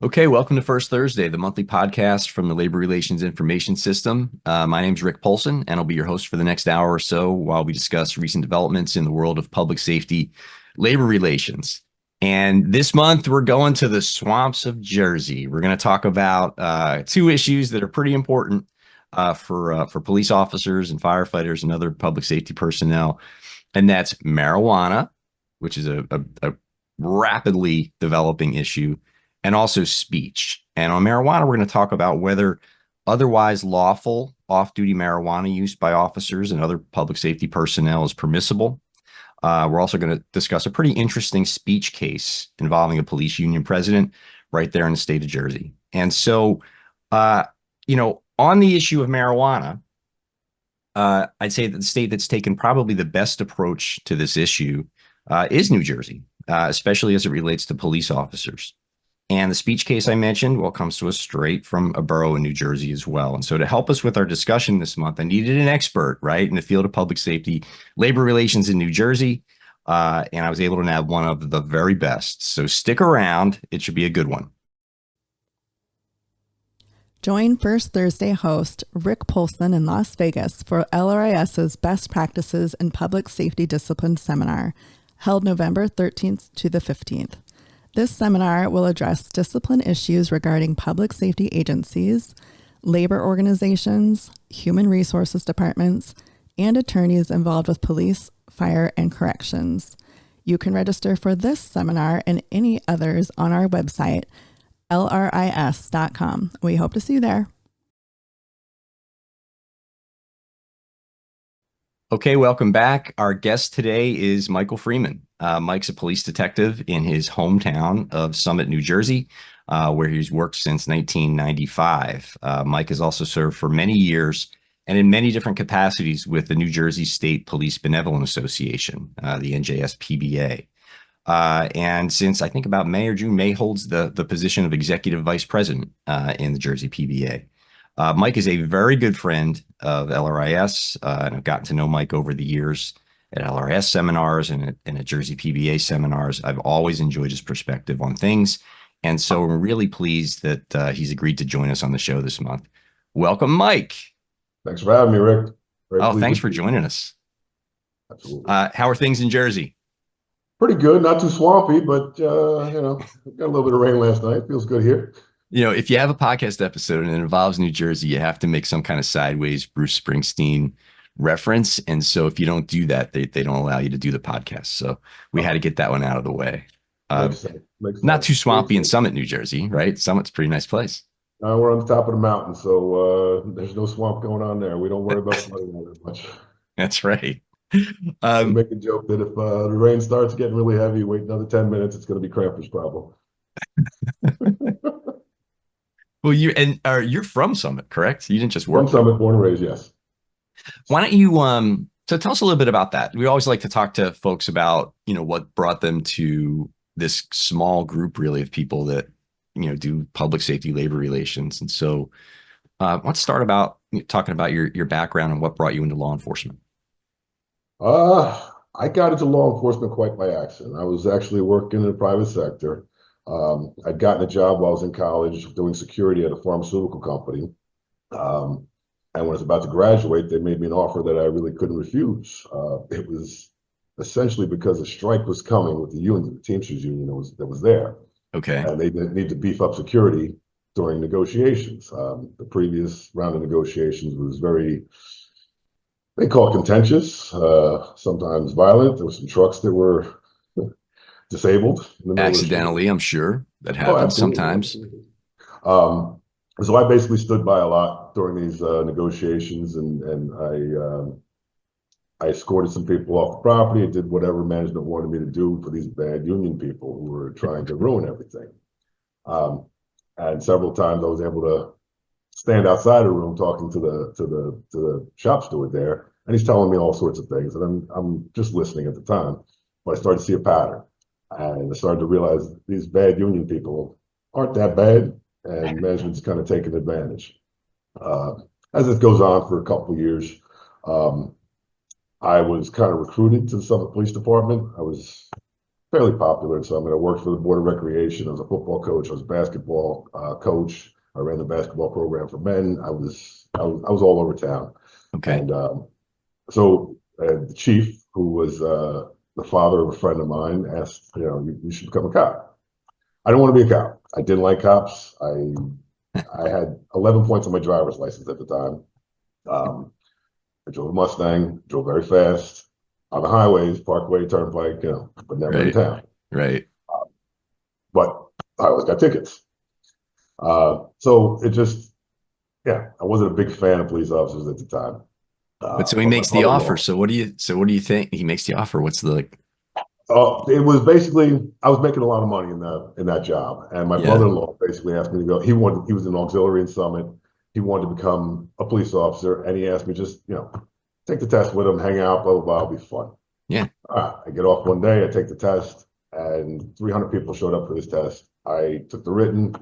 Okay, welcome to First Thursday, the monthly podcast from the Labor Relations Information System. My name is Rick Poulson, and I'll be your host for the next hour or so while we discuss recent developments in the world of public safety labor relations. And this month, we're going to the swamps of Jersey. We're going to talk about two issues that are pretty important for police officers and firefighters and other public safety personnel, and that's marijuana, which is a rapidly developing issue, and also speech. And on marijuana, we're going to talk about whether otherwise lawful off-duty marijuana use by officers and other public safety personnel is permissible. We're also going to discuss a pretty interesting speech case involving a police union president right there in the state of Jersey. And so, on the issue of marijuana, I'd say that the state that's taken probably the best approach to this issue is New Jersey, especially as it relates to police officers. And the speech case I mentioned, well, comes to us straight from a borough in New Jersey as well. And so to help us with our discussion this month, I needed an expert, right, in the field of public safety, labor relations in New Jersey. And I was able to nab one of the very best. So stick around. It should be a good one. Join First Thursday host Rick Poulson in Las Vegas for LRIS's Best Practices in Public Safety Discipline Seminar, held November 13th to the 15th. This seminar will address discipline issues regarding public safety agencies, labor organizations, human resources departments, and attorneys involved with police, fire, and corrections. You can register for this seminar and any others on our website, LRIS.com. We hope to see you there. Okay, welcome back. Our guest today is Michael Freeman. Mike's a police detective in his hometown of Summit, New Jersey, where he's worked since 1995. Mike has also served for many years and in many different capacities with the New Jersey State Police Benevolent Association, the NJSPBA. And since I think about May or June, May holds the position of Executive Vice President in the Jersey PBA. Mike is a very good friend of LRIS, and I've gotten to know Mike over the years at LRIS seminars and at Jersey PBA seminars. I've always enjoyed his perspective on things, and so we're really pleased that he's agreed to join us on the show this month. Welcome, Mike. Thanks for having me, Rick. Thanks for joining us. Absolutely. How are things in Jersey? Pretty good. Not too swampy, but got a little bit of rain last night. Feels good here. If you have a podcast episode and it involves New Jersey, you have to make some kind of sideways Bruce Springsteen reference. And so if you don't do that, they don't allow you to do the podcast. So we had to get that one out of the way. Makes sense. Not too swampy in Summit, New Jersey, right? Summit's a pretty nice place. We're on the top of the mountain, so there's no swamp going on there. We don't worry about flooding that much. That's right. We make a joke that if the rain starts getting really heavy, wait another 10 minutes, it's going to be Krampus' problem. Well, you're from Summit, correct? You didn't just work from Summit, born and raised, yes. Why don't you so tell us a little bit about that. We always like to talk to folks about, what brought them to this small group really of people that, do public safety labor relations. And so let's start about talking about your background and what brought you into law enforcement. I got into law enforcement quite by accident. I was actually working in the private sector. I'd gotten a job while I was in college doing security at a pharmaceutical company. And when I was about to graduate, they made me an offer that I really couldn't refuse. It was essentially because a strike was coming with the union, the Teamsters union that was there. Okay. And they need to beef up security during negotiations. The previous round of negotiations was they call it contentious, sometimes violent. There were some trucks that were disabled. Accidentally, I'm sure that happens sometimes. So I basically stood by a lot during these negotiations, and I escorted some people off the property and did whatever management wanted me to do for these bad union people who were trying to ruin everything. And several times I was able to stand outside the room talking to the shop steward there, and he's telling me all sorts of things, and I'm just listening at the time. But I started to see a pattern, and I started to realize these bad union people aren't that bad, and management's kind of taken advantage. As it goes on for a couple of years, I was kind of recruited to the Suffolk Police Department. I was fairly popular in some. I worked for the Board of Recreation. I was a football coach. I was a basketball coach. I ran the basketball program for men. I was all over town. Okay. And so the chief, who was the father of a friend of mine, asked, you should become a cop. I didn't want to be a cop. I didn't like cops. I had 11 points on my driver's license at the time. I drove a Mustang, drove very fast on the highways, Parkway, Turnpike, but never in town. Right. But I always got tickets. So it just, I wasn't a big fan of police officers at the time. But so he makes the offer. So what do you think? He makes the offer. What's the it was basically, I was making a lot of money in that job, and my brother-in-law basically asked me to go. He was an auxiliary in Summit. He wanted to become a police officer, and he asked me just, take the test with him, hang out, blah, blah, blah, it'll be fun. Yeah. I get off one day, I take the test, and 300 people showed up for this test. I took the written,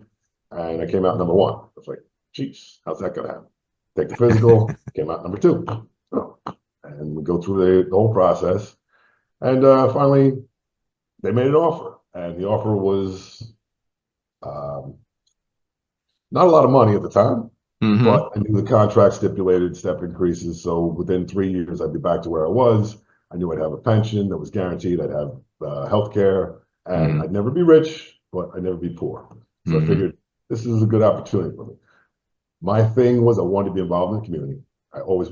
and I came out number 1. I was like, geez, how's that gonna happen? Take the physical, came out number 2. And we go through the whole process. And finally, they made an offer. And the offer was not a lot of money at the time. Mm-hmm. But I knew the contract stipulated step increases. So within 3 years, I'd be back to where I was. I knew I'd have a pension that was guaranteed. I'd have health care. And I'd never be rich, but I'd never be poor. So I figured this is a good opportunity for me. My thing was I wanted to be involved in the community. I was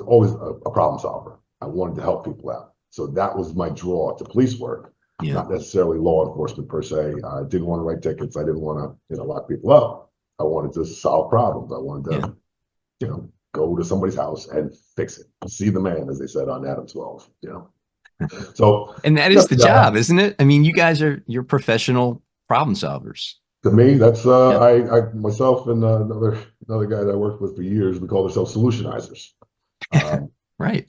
always a problem solver. I wanted to help people out. So that was my draw to police work, not necessarily law enforcement per se. I didn't want to write tickets. I didn't want to lock people up. I wanted to solve problems. I wanted to, go to somebody's house and fix it. See the man, as they said on Adam 12, So, and that is the job, isn't it? I mean, you're professional problem solvers. To me, that's I myself and another guy that I worked with for years. We called ourselves solutionizers. Right.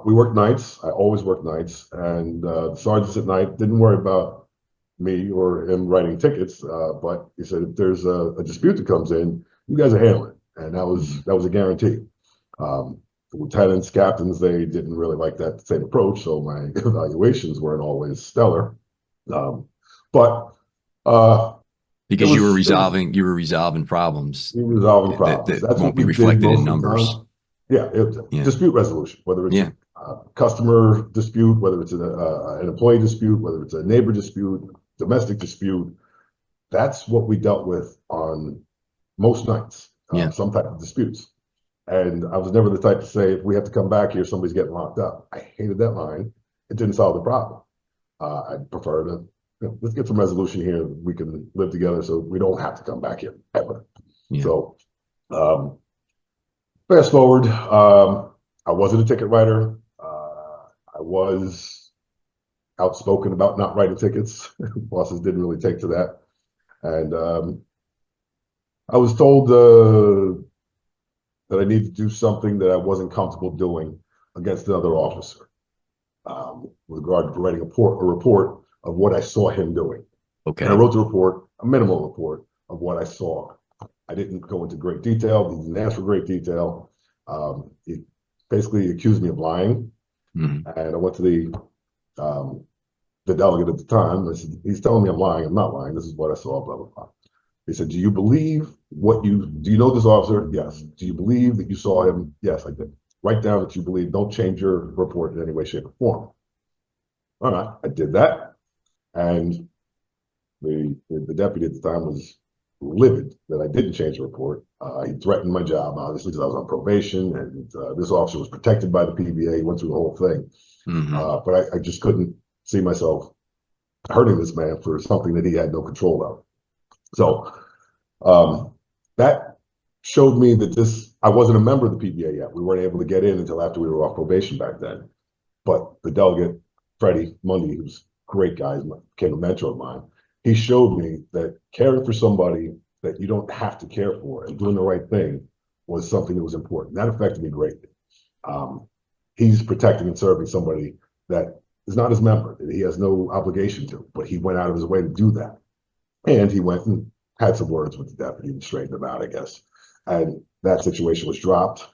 We worked nights. I always worked nights, and the sergeants at night didn't worry about me or him writing tickets, but he said if there's a dispute that comes in, you guys are handling it, and that was a guarantee. The lieutenants, captains, they didn't really like that same approach, so my evaluations weren't always stellar. But because you were resolving problems. You were resolving problems. That won't be reflected in numbers. Dispute resolution, whether it's a customer dispute, whether it's an employee dispute, whether it's a neighbor dispute, domestic dispute. That's what we dealt with on most nights, some type of disputes. And I was never the type to say, if we have to come back here, somebody's getting locked up. I hated that line. It didn't solve the problem. I'd prefer to, let's get some resolution here. We can live together so we don't have to come back here ever. Yeah. So fast forward, I wasn't a ticket writer. I was outspoken about not writing tickets. Bosses didn't really take to that. And I was told that I needed to do something that I wasn't comfortable doing against another officer with regard to writing a report of what I saw him doing. Okay. And I wrote the report, a minimal report of what I saw. I didn't go into great detail. He didn't ask for great detail. He basically accused me of lying. And I went to the delegate at the time. I said, he's telling me I'm lying. I'm not lying. This is what I saw, blah, blah, blah. He said, do you know this officer? Yes. Do you believe that you saw him? Yes, I did. Write down that you believe. Don't change your report in any way, shape, or form. All right, I did that. And the deputy at the time was livid that I didn't change the report. He threatened my job, obviously, because I was on probation, and this officer was protected by the PBA. He went through the whole thing. But I just couldn't see myself hurting this man for something that he had no control of. So that showed me that I wasn't a member of the PBA yet. We weren't able to get in until after we were off probation back then. But the delegate, Freddie Mundy, who's a great guy, became a mentor of mine. He showed me that caring for somebody that you don't have to care for and doing the right thing was something that was important. That affected me greatly. He's protecting and serving somebody that is not his member, that he has no obligation to, but he went out of his way to do that. And he went and had some words with the deputy and straightened him out, I guess. And that situation was dropped.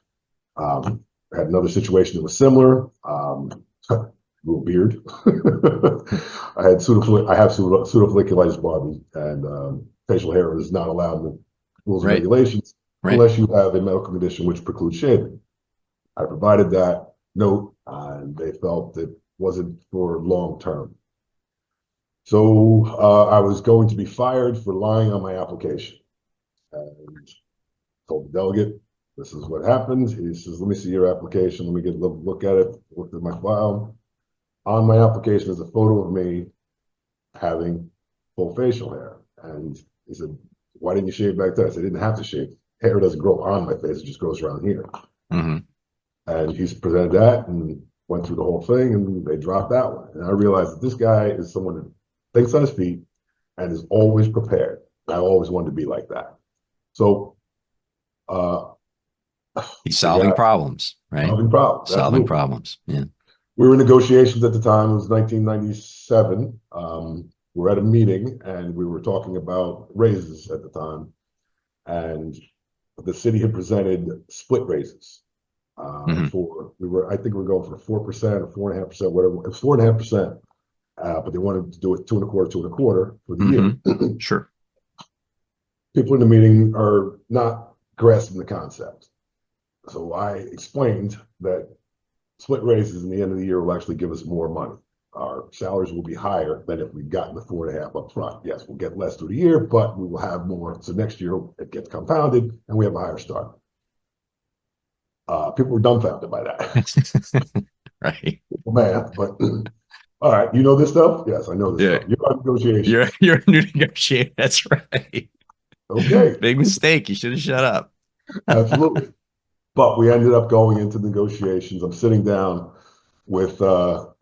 I had another situation that was similar. Grew a beard. I have pseudofolliculitis barbae, and facial hair is not allowed in the rules and Right. regulations Right. unless you have a medical condition which precludes shaving. I provided that note, and they felt it wasn't for long term. So I was going to be fired for lying on my application. And told the delegate, this is what happened. He says, let me see your application. Let me get a look at it. Looked at my file. On my application is a photo of me having full facial hair. And he said, why didn't you shave back then? I said, I didn't have to shave. Hair doesn't grow on my face. It just grows around here. Mm-hmm. And he's presented that and went through the whole thing, and they dropped that one. And I realized that this guy is someone that thinks on his feet and is always prepared. I always wanted to be like that. So he's solving problems, right? Solving problems. Solving Absolutely. problems. Yeah. We were in negotiations at the time. It was 1997. We're at a meeting and we were talking about raises at the time. And the city had presented split raises. Mhm. I think we were going for 4% or 4.5%, whatever. It was 4.5%. But they wanted to do it 2.25% for the year. Sure. People in the meeting are not grasping the concept. So I explained that split raises in the end of the year will actually give us more money. Our salaries will be higher than if we'd gotten the 4.5% up front. Yes, we'll get less through the year, but we will have more. So next year it gets compounded and we have a higher start. People were dumbfounded by that. Right. Math, but all right, you know this stuff? Yes, I know this stuff. You're on negotiation. You're a new negotiator. That's right. Okay. Big mistake. You should have shut up. Absolutely. But we ended up going into negotiations. I'm sitting down with our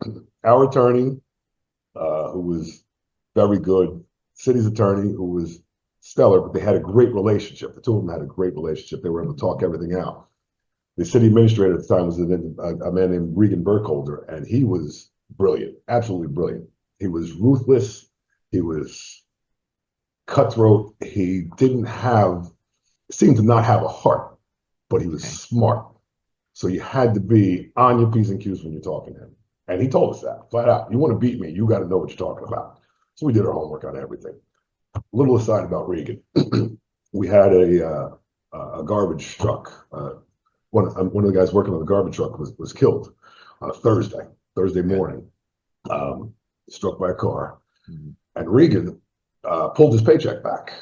attorney, who was very good, city's attorney, who was stellar, but they had a great relationship. The two of them had a great relationship. They were able to talk everything out. The city administrator at the time was a man named Regan Burkholder, and he was brilliant, absolutely brilliant. He was ruthless. He was cutthroat. He seemed to not have a heart, but he was smart. So you had to be on your P's and Q's when you're talking to him. And he told us that flat out. You want to beat me, you got to know what you're talking about. So we did our homework on everything. A little aside about Regan. We had a garbage truck. One of the guys working on the garbage truck was killed on a Thursday morning, struck by a car. Mm-hmm. And Regan pulled his paycheck back.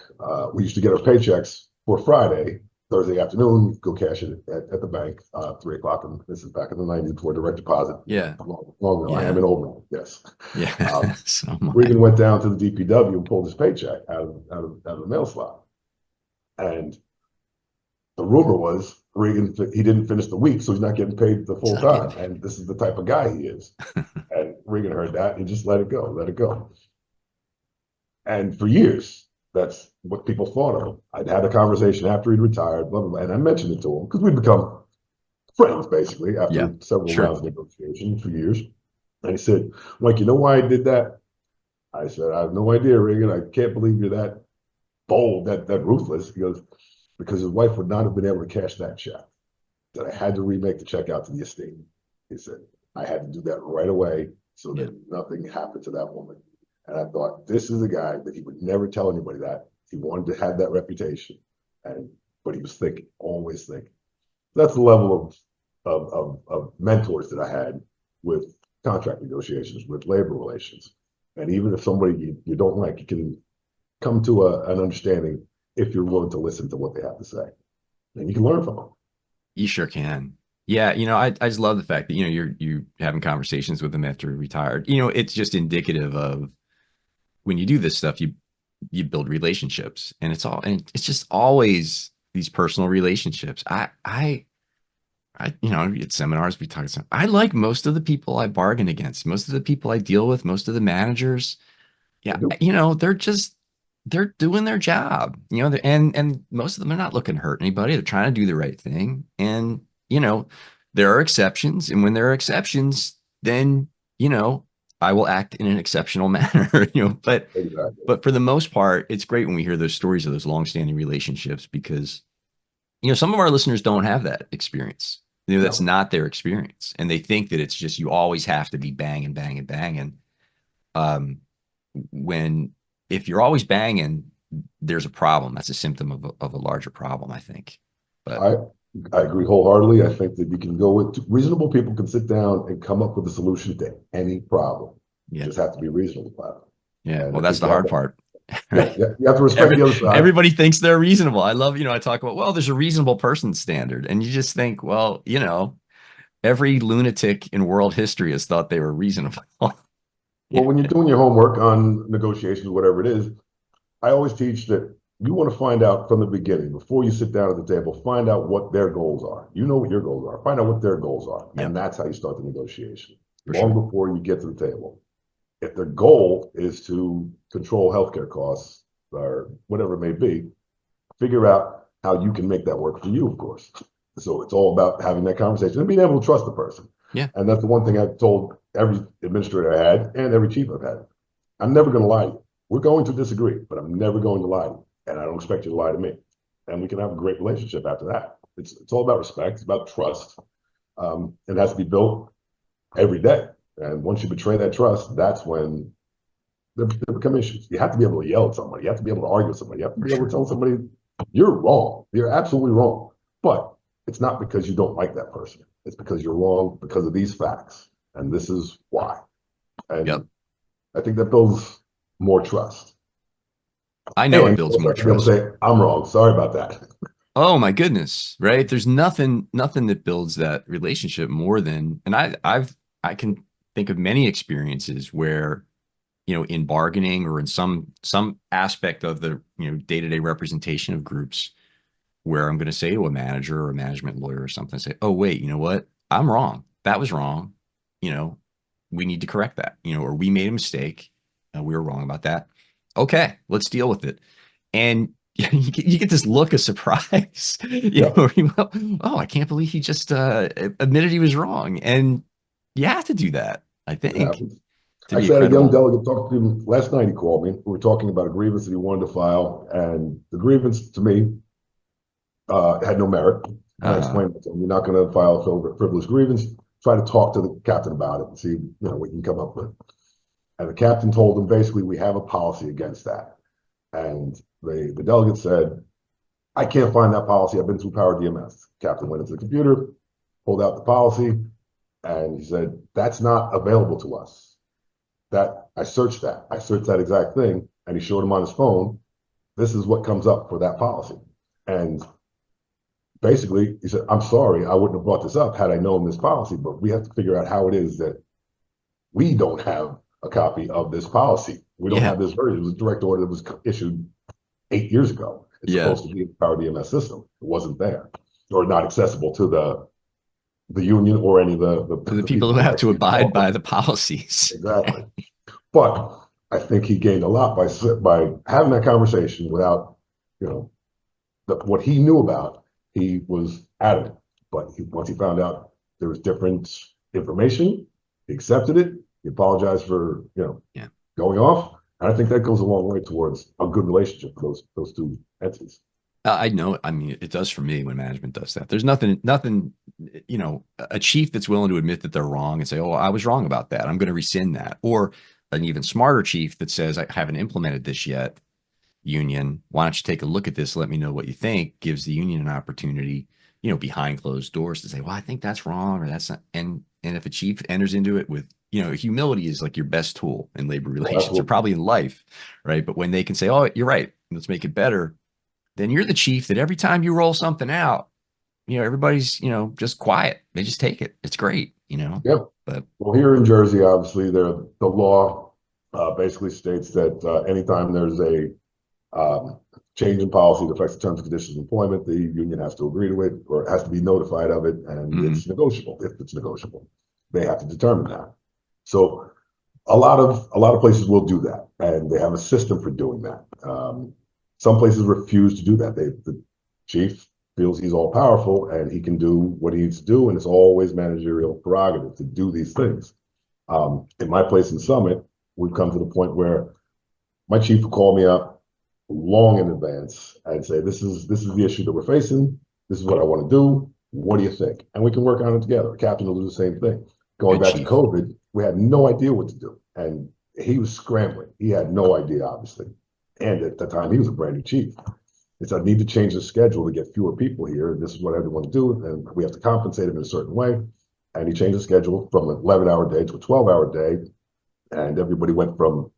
We used to get our paychecks for Friday, Thursday afternoon, go cash it at the bank, 3 o'clock. And this is back in the 90s before direct deposit. Yeah. Long yeah. I am an old man. Yes. Yeah. So Regan went down to the DPW and pulled his paycheck out of the mail slot. And the rumor was Regan, he didn't finish the week, so he's not getting paid the full time. And this is the type of guy he is. And Regan heard that and just let it go. And for years, that's what people thought of him. I'd had a conversation after he'd retired, blah, blah, blah, and I mentioned it to him because we'd become friends, basically, after several rounds of negotiation for years. And he said, Mike, you know why I did that? I said, I have no idea, Regan. I can't believe you're that bold, that ruthless. He goes, because his wife would not have been able to cash that check. That I had to remake the check out to the estate. He said, I had to do that right away so that nothing happened to that woman. And I thought, this is a guy that he would never tell anybody that. He wanted to have that reputation. But he was thinking, always thinking. That's the level of mentors that I had with contract negotiations, with labor relations. And even if somebody you don't like, you can come to an understanding if you're willing to listen to what they have to say. And you can learn from them. You sure can. Yeah, I just love the fact that, you're having conversations with them after he retired. It's just indicative of when you do this stuff, you build relationships, and it's just always these personal relationships. I at seminars, we talk about, I like most of the people I bargain against, most of the people I deal with, most of the managers. Yeah. They're doing their job, and most of them are not looking to hurt anybody. They're trying to do the right thing. And, there are exceptions. And when there are exceptions, then, I will act in an exceptional manner, but Exactly. for the most part, it's great when we hear those stories of those longstanding relationships because, some of our listeners don't have that experience. That's No. not their experience. And they think that it's just, you always have to be banging, banging, banging. Um, when, if you're always banging, there's a problem. That's a symptom of a larger problem, I think. But I agree wholeheartedly. I think that you can go with reasonable people can sit down and come up with a solution to any problem. You yeah, just have to be reasonable about it. yeah. And Well, I that's think the hard part. yeah, Right? you have to respect the other side. Everybody thinks they're reasonable. I love, I talk about, well, there's a reasonable person standard. And you just think, well, every lunatic in world history has thought they were reasonable. Well, Yeah, when you're doing your homework on negotiations, whatever it is, I always teach that you want to find out from the beginning, before you sit down at the table, find out what their goals are. You know what your goals are. Find out what their goals are. yeah, And that's how you start the negotiation, for long sure. before you get to the table. If their goal is to control healthcare costs or whatever it may be, figure out how you can make that work for you, of course. So it's all about having that conversation and being able to trust the person. Yeah, And that's the one thing I've told every administrator I had and every chief I've had. I'm never going to lie to you. We're going to disagree, but I'm never going to lie to you. And I don't expect you to lie to me. And we can have a great relationship after that. It's all about respect. It's about trust. It has to be built every day. And once you betray that trust, that's when there become issues. You have to be able to yell at somebody. You have to be able to argue with somebody. You have to for be able sure. to tell somebody, you're wrong. You're absolutely wrong. But it's not because you don't like that person. It's because you're wrong because of these facts. And this is why. And Yep. I think that builds more trust. I know it And builds also more to be able to trust. say, I'm wrong. Sorry about that. Oh my goodness, right? There's nothing that builds that relationship more than, and I can think of many experiences where, in bargaining or in some aspect of the, day-to-day representation of groups, where I'm going to say to a manager or a management lawyer or something, say, oh, wait, you know what? I'm wrong. That was wrong. We need to correct that, or we made a mistake. We were wrong about that. Okay, let's deal with it. And you get this look of surprise, Yeah. oh, I can't believe he just admitted he was wrong. And you have to do that, I It think, happens. to I be a actually had a young credible. delegate talk to him last night. He called me. We were talking about a grievance that he wanted to file. And the grievance to me had no merit. And I Uh, explained to him, you're not going to file a frivolous grievance. Try to talk to the captain about it and see, what you can come up with. And the captain told him, basically, we have a policy against that. And the delegate said, I can't find that policy. I've been through Power DMS. Captain went into the computer, pulled out the policy, and he said, that's not available to us. That I searched that. I searched that exact thing, and he showed him on his phone. This is what comes up for that policy. And basically, he said, I'm sorry, I wouldn't have brought this up had I known this policy, but we have to figure out how it is that we don't have a copy of this policy. We don't yeah, have this version. It was a direct order that was issued 8 years ago. It's yeah. supposed to be in the Power DMS system. It wasn't there, or not accessible to the union or any of The the people people who who have to actually abide offer. by the policies. Exactly. But I think he gained a lot by having that conversation without, what he knew about. He was adamant, but once he found out there was different information, he accepted it. He apologized for Yeah. going off, and I think that goes a long way towards a good relationship for those two entities. I know. I mean, it does for me when management does that. There's nothing, a chief that's willing to admit that they're wrong and say, oh, I was wrong about that. I'm going to rescind that. Or an even smarter chief that says, I haven't implemented this yet. Union, why don't you take a look at this? Let me know what you think. Gives the union an opportunity, behind closed doors to say, well, I think that's wrong or that's not. And if a chief enters into it with, humility is like your best tool in labor Oh, relations or absolutely. probably in life, right? But when they can say, oh, you're right, let's make it better, then you're the chief that every time you roll something out, everybody's, just quiet. They just take it. It's great. Yep. But Well, here in Jersey, obviously, the law basically states that anytime there's a change in policy that affects the terms and conditions of employment, the union has to agree to it or has to be notified of it, and mhm. it's negotiable. If it's negotiable, they have to determine that. So a lot of places will do that, and they have a system for doing that. Some places refuse to do that. The chief feels he's all powerful and he can do what he needs to do, and it's always managerial prerogative to do these things. In my place in Summit, we've come to the point where my chief will call me up long in advance and say, this is the issue that we're facing. This is what I want to do. What do you think? And we can work on it together. The captain will do the same thing. Going Good back to chief. COVID, we had no idea what to do. And he was scrambling. He had no idea, obviously. And at the time, he was a brand new chief. He said, I need to change the schedule to get fewer people here. This is what I want to do. And we have to compensate him in a certain way. And he changed the schedule from an 11-hour day to a 12-hour day. And everybody went from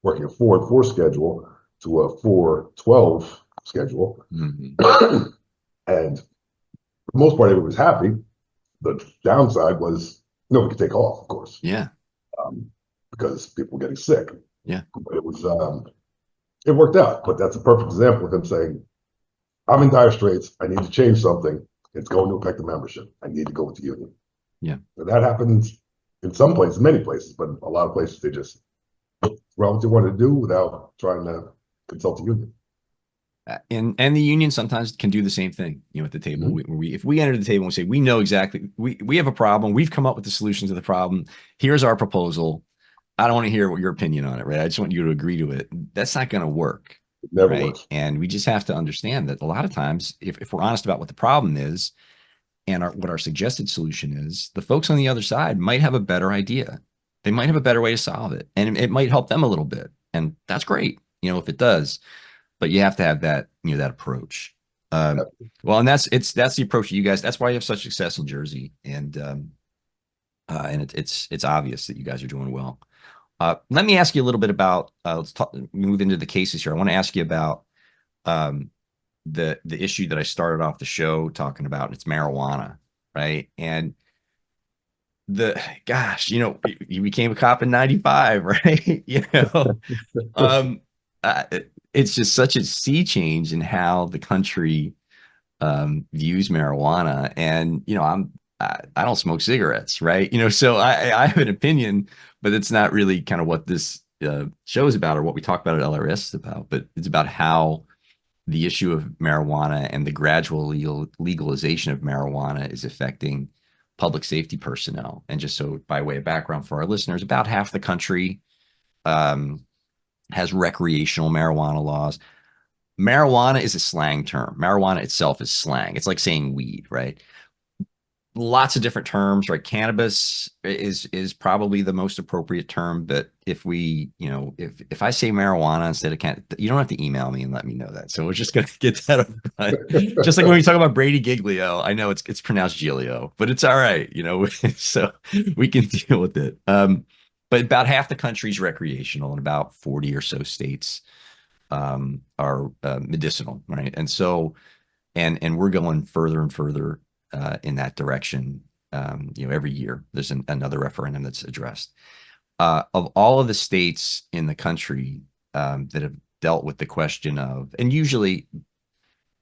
working a 4-4 schedule to a 4-12 schedule. Mm-hmm. And for the most part, everybody was happy. The downside was nobody could take off, of course. Yeah. Because people were getting sick. Yeah. But it was, it worked out. But that's a perfect example of him saying, I'm in dire straits. I need to change something. It's going to affect the membership. I need to go with the union. Yeah. And that happens in some places, many places, but a lot of places they just run what they want to do without trying to consult the union. And the union sometimes can do the same thing, at the table. Mm-hmm. If we enter the table and say, we know exactly, we have a problem, we've come up with the solution to the problem. Here's our proposal. I don't want to hear what your opinion on it, right? I just want you to agree to it. That's not going to work. It never right? works. And we just have to understand that a lot of times, if we're honest about what the problem is and what our suggested solution is, the folks on the other side might have a better idea. They might have a better way to solve it, and it might help them a little bit. And that's great, if it does. But you have to have that, that approach. Well, and that's the approach you guys. That's why you have such success in Jersey, and it's obvious that you guys are doing well. Let me ask you a little bit about. Let's move into the cases here. I want to ask you about the issue that I started off the show talking about. It's marijuana, right? And you became a cop in '95, right? It's just such a sea change in how the country views marijuana. And I don't smoke cigarettes, right? So I have an opinion, but it's not really kind of what this show is about or what we talk about at LRIS is about. But it's about how the issue of marijuana and the gradual legalization of marijuana is affecting public safety personnel. And just so by way of background for our listeners, about half the country has recreational marijuana laws. Marijuana is a slang term. Marijuana itself is slang. It's like saying weed, right? Lots of different terms, right? Cannabis is probably the most appropriate term, but if we, if I say marijuana instead of cannabis, you don't have to email me and let me know that. So we're just gonna get that up front. Just like when we talk about Brady Giglio, I know it's pronounced Giglio, but it's all right, so we can deal with it. But about half the country's recreational, and about 40 or so states are medicinal, right? And so, and we're going further and further in that direction. Every year there's another referendum that's addressed. Of all of the states in the country that have dealt with the question of, and usually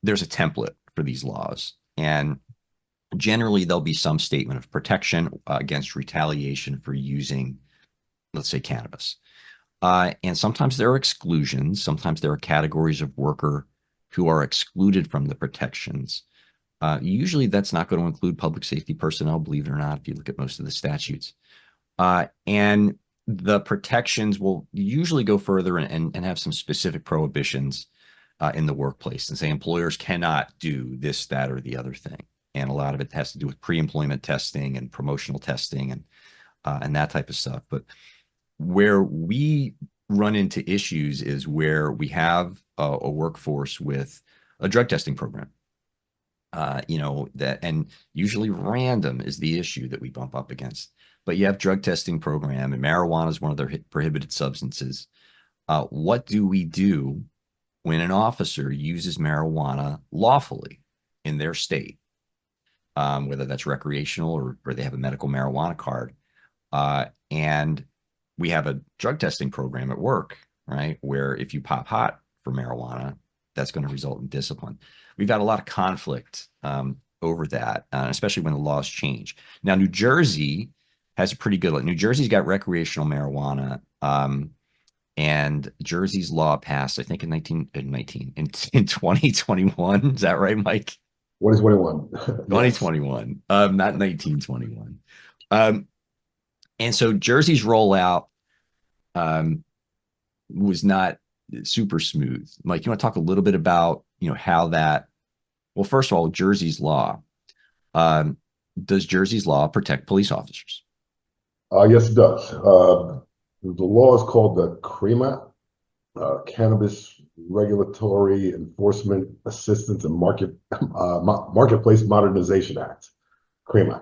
there's a template for these laws, and generally there'll be some statement of protection against retaliation for using, let's say, cannabis. And sometimes there are exclusions. Sometimes there are categories of worker who are excluded from the protections. Usually that's not going to include public safety personnel, believe it or not, if you look at most of the statutes. And the protections will usually go further and have some specific prohibitions in the workplace and say employers cannot do this, that, or the other thing. And a lot of it has to do with pre-employment testing and promotional testing and that type of stuff. But where we run into issues is where we have a workforce with a drug testing program. That, and usually random is the issue that we bump up against. But you have drug testing program, and marijuana is one of their prohibited substances. What do we do when an officer uses marijuana lawfully in their state, whether that's recreational or they have a medical marijuana card? And we have a drug testing program at work, right? Where if you pop hot for marijuana, that's going to result in discipline. We've had a lot of conflict over that, especially when the laws change. Now, New Jersey has a pretty good look. New Jersey's got recreational marijuana, and Jersey's law passed, I think, in 2021. Is that right, Mike? 2021. 2021, not 1921. And so Jersey's rollout was not super smooth. Mike, you want to talk a little bit about, how that, well, first of all, Jersey's law. Does Jersey's law protect police officers? Yes, it does. The law is called the CREMA, Cannabis Regulatory Enforcement Assistance and Marketplace Modernization Act. CREMA.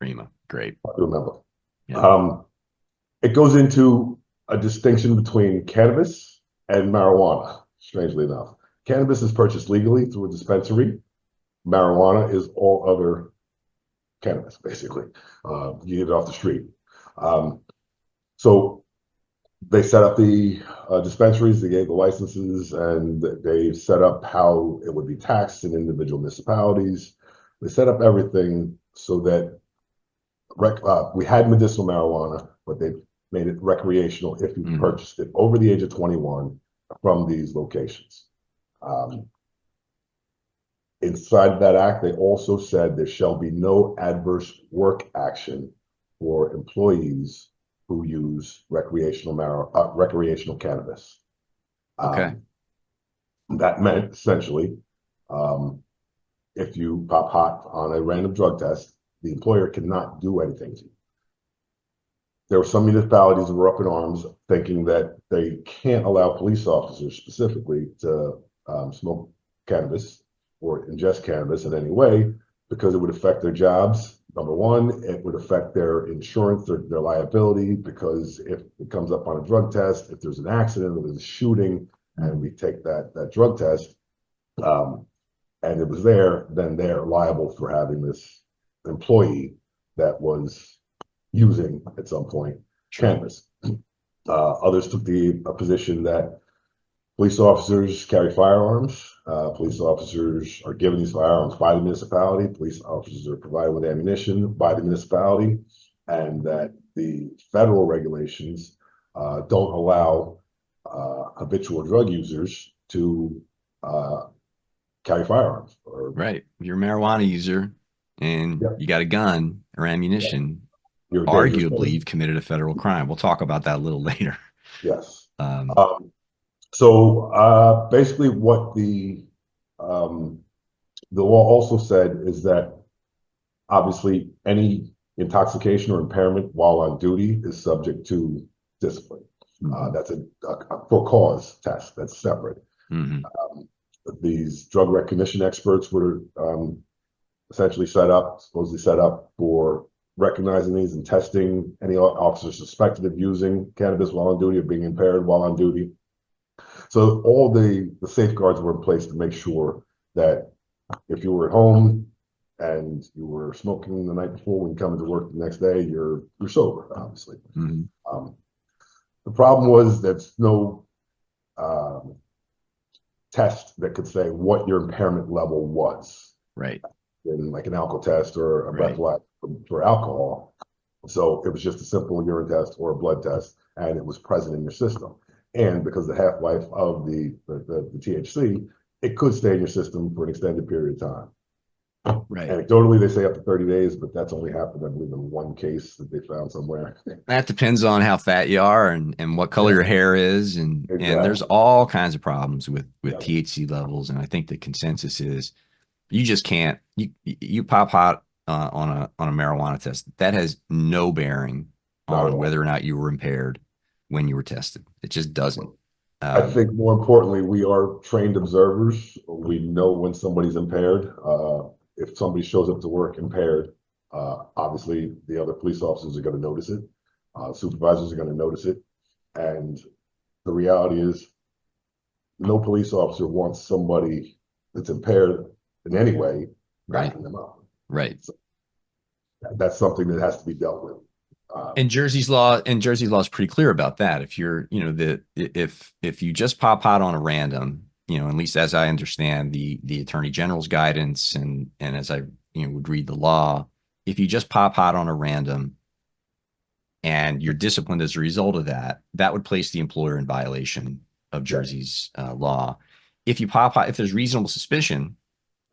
CREMA, great. I remember. Yeah. It goes into a distinction between cannabis and marijuana, strangely enough. Cannabis is purchased legally through a dispensary. Marijuana is all other cannabis, basically. You get it off the street. So they set up the dispensaries, they gave the licenses, and they set up how it would be taxed in individual municipalities. They set up everything so that we had medicinal marijuana, but they made it recreational if you purchased it over the age of 21 from these locations. Inside that act, they also said there shall be no adverse work action for employees who use recreational cannabis. Okay. That meant essentially, if you pop hot on a random drug test, the employer cannot do anything to you. There were some municipalities that were up in arms thinking that they can't allow police officers specifically to smoke cannabis or ingest cannabis in any way because it would affect their jobs. Number one, it would affect their insurance, their liability, because if it comes up on a drug test, if there's an accident or there's a shooting, and we take that drug test, and it was there, then they're liable for having this employee that was using at some point cannabis. Others took the position that police officers carry firearms. Police officers are given these firearms by the municipality. Police officers are provided with ammunition by the municipality, and that the federal regulations don't allow habitual drug users to carry firearms. Right. You're a marijuana user and you got a gun or ammunition. You're arguably, you've committed a federal crime. We'll talk about that a little later. Yes. So basically what the law also said is that obviously any intoxication or impairment while on duty is subject to discipline. That's a for cause test that's separate. These drug recognition experts were essentially supposedly set up for recognizing these and testing any officer suspected of using cannabis while on duty or being impaired while on duty. So all the safeguards were in place to make sure that if you were at home and you were smoking the night before when you come into work the next day, you're sober, obviously. The problem was there's no test that could say what your impairment level was. Right. In like an alcohol test or a breathalyzer for alcohol. So it was just a simple urine test or a blood test, and it was present in your system. And because the half-life of the THC, it could stay in your system for an extended period of time. Right. Anecdotally, they say up to 30 days, but that's only happened, I believe, in one case that they found somewhere. That depends on how fat you are and what color your hair is. And there's all kinds of problems with THC levels. And I think the consensus is you just can't, you pop hot on a marijuana test. That has no bearing on whether or not you were impaired when you were tested. It just doesn't. I think more importantly, we are trained observers. We know when somebody's impaired. If somebody shows up to work impaired, obviously the other police officers are going to notice it. Supervisors are going to notice it. And the reality is no police officer wants somebody that's impaired in any way backing them up. Right. So that's something that has to be dealt with. And Jersey's law is pretty clear about that. If you're, if you just pop hot on a random, at least as I understand the Attorney General's guidance and as I would read the law, if you just pop hot on a random and you're disciplined as a result of that, that would place the employer in violation of Jersey's law. If you pop hot, if there's reasonable suspicion,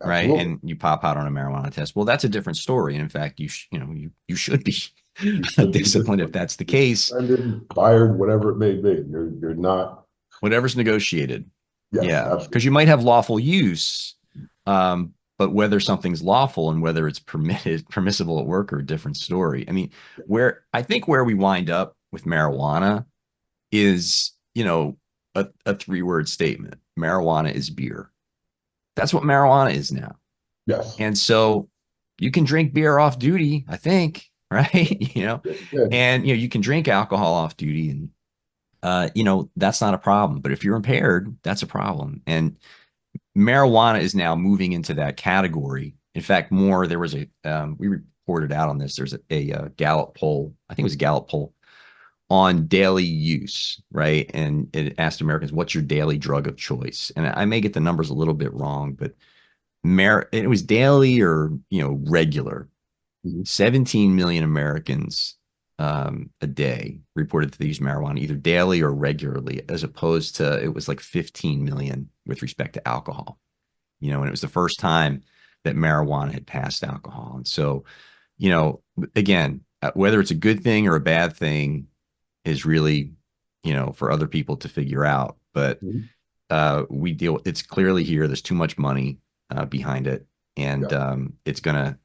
Absolutely. right, and you pop hot on a marijuana test, well, that's a different story. And in fact, you should be You should be disciplined if that's the case. suspended, fired, whatever it may be. You're not. Whatever's negotiated. Yes, Yeah, absolutely. because you might have lawful use, but whether something's lawful and whether it's permissible at work are a different story. I mean, where we wind up with marijuana is, a three-word statement. Marijuana is beer. That's what marijuana is now. Yes. And so you can drink beer off duty, I think, right? Yeah. And you can drink alcohol off duty, and that's not a problem. But if you're impaired, that's a problem. And marijuana is now moving into that category. In fact, there was we reported out on this. There's a Gallup poll, I think it was a Gallup poll on daily use, right? And it asked Americans, what's your daily drug of choice? And I may get the numbers a little bit wrong, but it was daily or, regular. 17 million Americans a day reported to use marijuana either daily or regularly, as opposed to it was like 15 million with respect to alcohol, and it was the first time that marijuana had passed alcohol. And so, again, whether it's a good thing or a bad thing is really, for other people to figure out. But it's clearly here. There's too much money behind it. And it's going to,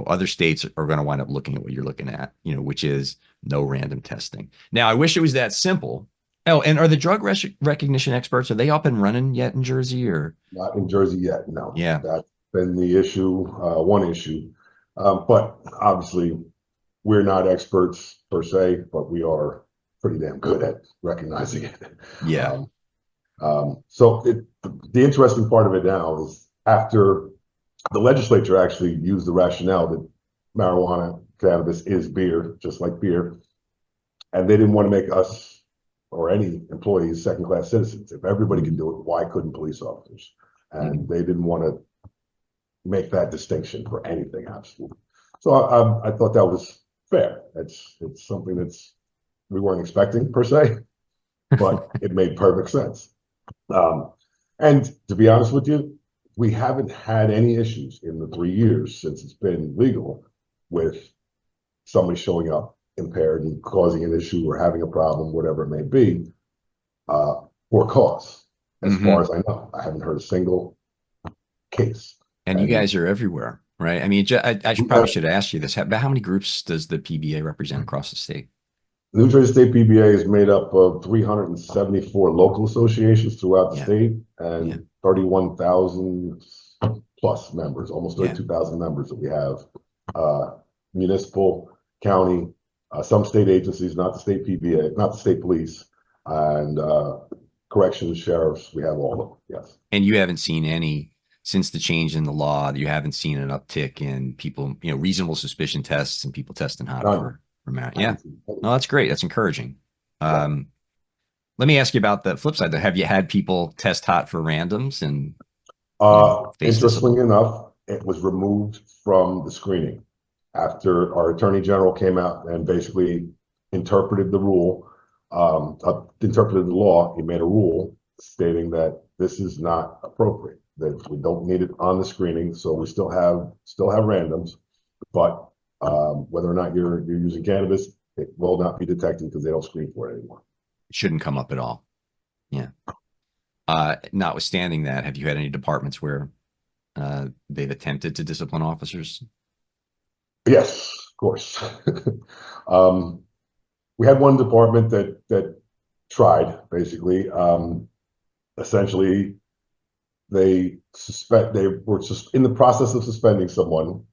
other states are going to wind up looking at what you're looking at, which is no random testing. Now, I wish it was that simple. Oh, and are the drug recognition experts, are they up and running yet in Jersey, or? Not in Jersey yet, no. Yeah. That's been the issue, one issue. But obviously, we're not experts per se, but we are pretty damn good at recognizing it. Yeah. So the interesting part of it now is after the legislature actually used the rationale that marijuana, cannabis is beer, just like beer, and they didn't want to make us or any employees second-class citizens. If everybody can do it, why couldn't police officers? And they didn't want to make that distinction for anything, absolutely. So I thought that was fair. It's something we weren't expecting per se, but it made perfect sense. And to be honest with you, we haven't had any issues in the 3 years since it's been legal with somebody showing up impaired and causing an issue or having a problem, whatever it may be, for cause. As far as I know, I haven't heard a single case. And you guys are everywhere, right? I mean, I probably should ask you this. How many groups does the PBA represent across the state? The New Jersey State PBA is made up of 374 local associations throughout the state and 31,000 plus members, almost 32,000 members that we have. Municipal, county, some state agencies, not the state PBA, not the state police, and corrections, sheriffs. We have all of them, yes. And you haven't seen any, since the change in the law, you haven't seen an uptick in people, reasonable suspicion tests and people testing hot for marijuana. Yeah. No, that's great. That's encouraging. Let me ask you about the flip side though. Have you had people test hot for randoms and interestingly enough, it was removed from the screening after our attorney general came out and basically interpreted the rule, interpreted the law. He made a rule stating that this is not appropriate, that we don't need it on the screening. So we still have randoms, but whether or not you're using cannabis, it will not be detected because they don't screen for it anymore. It shouldn't come up at all. Yeah. Notwithstanding that, have you had any departments where they've attempted to discipline officers? Yes, of course. We had one department that tried, basically. Essentially, they were just in the process of suspending someone.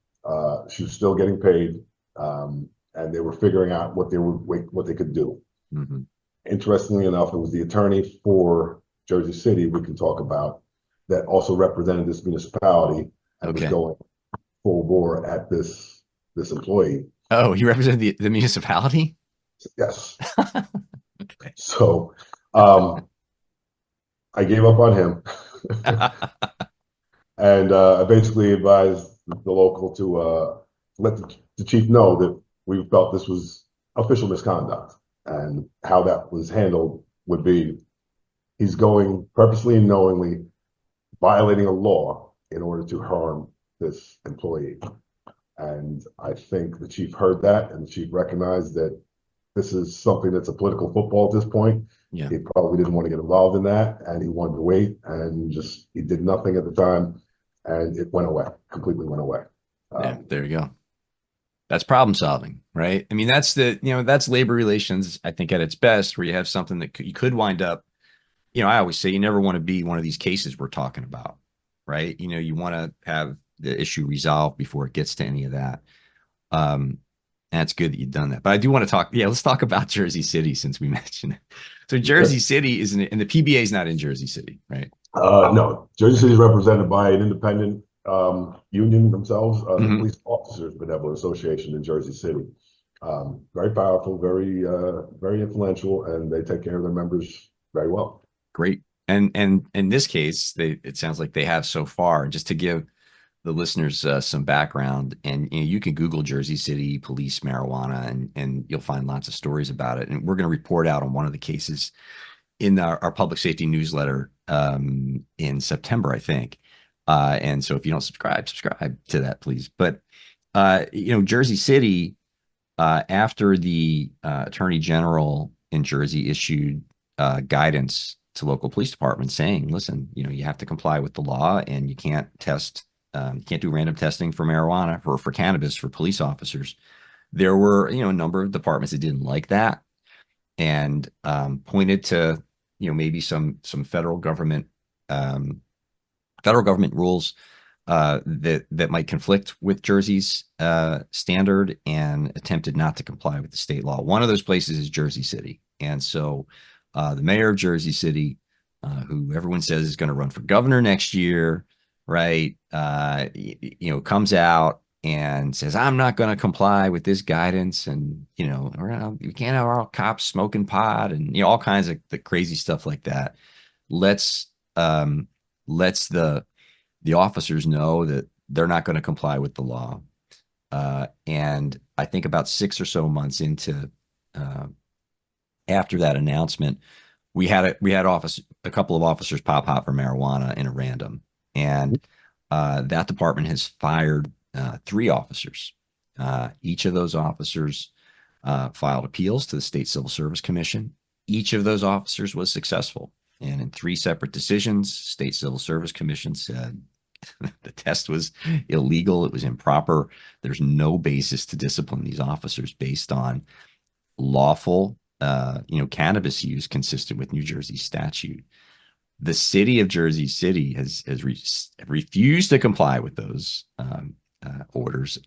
She was still getting paid, and they were figuring out what they could do. Interestingly enough, it was the attorney for Jersey City we can talk about that also represented this municipality and was going full bore at this employee. Oh, he represented the municipality? Yes. Okay. So I gave up on him. And I basically advised the local to let the chief know that we felt this was official misconduct, and how that was handled would be he's going purposely and knowingly violating a law in order to harm this employee. And I think the chief heard that, and the chief recognized that this is something that's a political football at this point. Yeah. He probably didn't want to get involved in that, and he wanted to wait, and he did nothing at the time, and it went away, completely went away. Yeah, there you go. That's problem solving, right? I mean, that's that's labor relations, I think, at its best, where you have something that you could wind up, I always say you never want to be one of these cases we're talking about, right? You want to have the issue resolved before it gets to any of that. And it's good that you've done that. But I do want to talk, let's talk about Jersey City since we mentioned it. So Jersey City isn't, and the PBA is not in Jersey City, right? No, Jersey City is represented by an independent union themselves, the Police Officers Benevolent Association in Jersey City. Very powerful, very influential, and they take care of their members very well. Great. And in this case, it sounds like they have so far. Just to give the listeners some background, and you can Google Jersey City police marijuana, and you'll find lots of stories about it. And we're going to report out on one of the cases in our public safety newsletter in September, I think. And so if you don't subscribe to that, please. But Jersey City, after the Attorney General in Jersey issued guidance to local police departments saying, listen, you have to comply with the law, and you can't you can't do random testing for marijuana or for cannabis for police officers. There were, a number of departments that didn't like that, and pointed to, maybe some federal government rules that might conflict with Jersey's standard, and attempted not to comply with the state law. One of those places is Jersey City. And so the mayor of Jersey City, who everyone says is going to run for governor next year, right, comes out and says, I'm not going to comply with this guidance. And, we can't have our cops smoking pot, and, all kinds of the crazy stuff like that. Lets the officers know that they're not going to comply with the law. And I think about 6 or so months into after that announcement, we had a couple of officers pop hot for marijuana in a random, and that department has fired 3 officers. Each of those officers filed appeals to the State Civil Service Commission. Each of those officers was successful, and in 3 separate decisions, State Civil Service Commission said the test was illegal, it was improper. There's no basis to discipline these officers based on lawful cannabis use consistent with New Jersey statute. The city of Jersey City has refused to comply with those orders.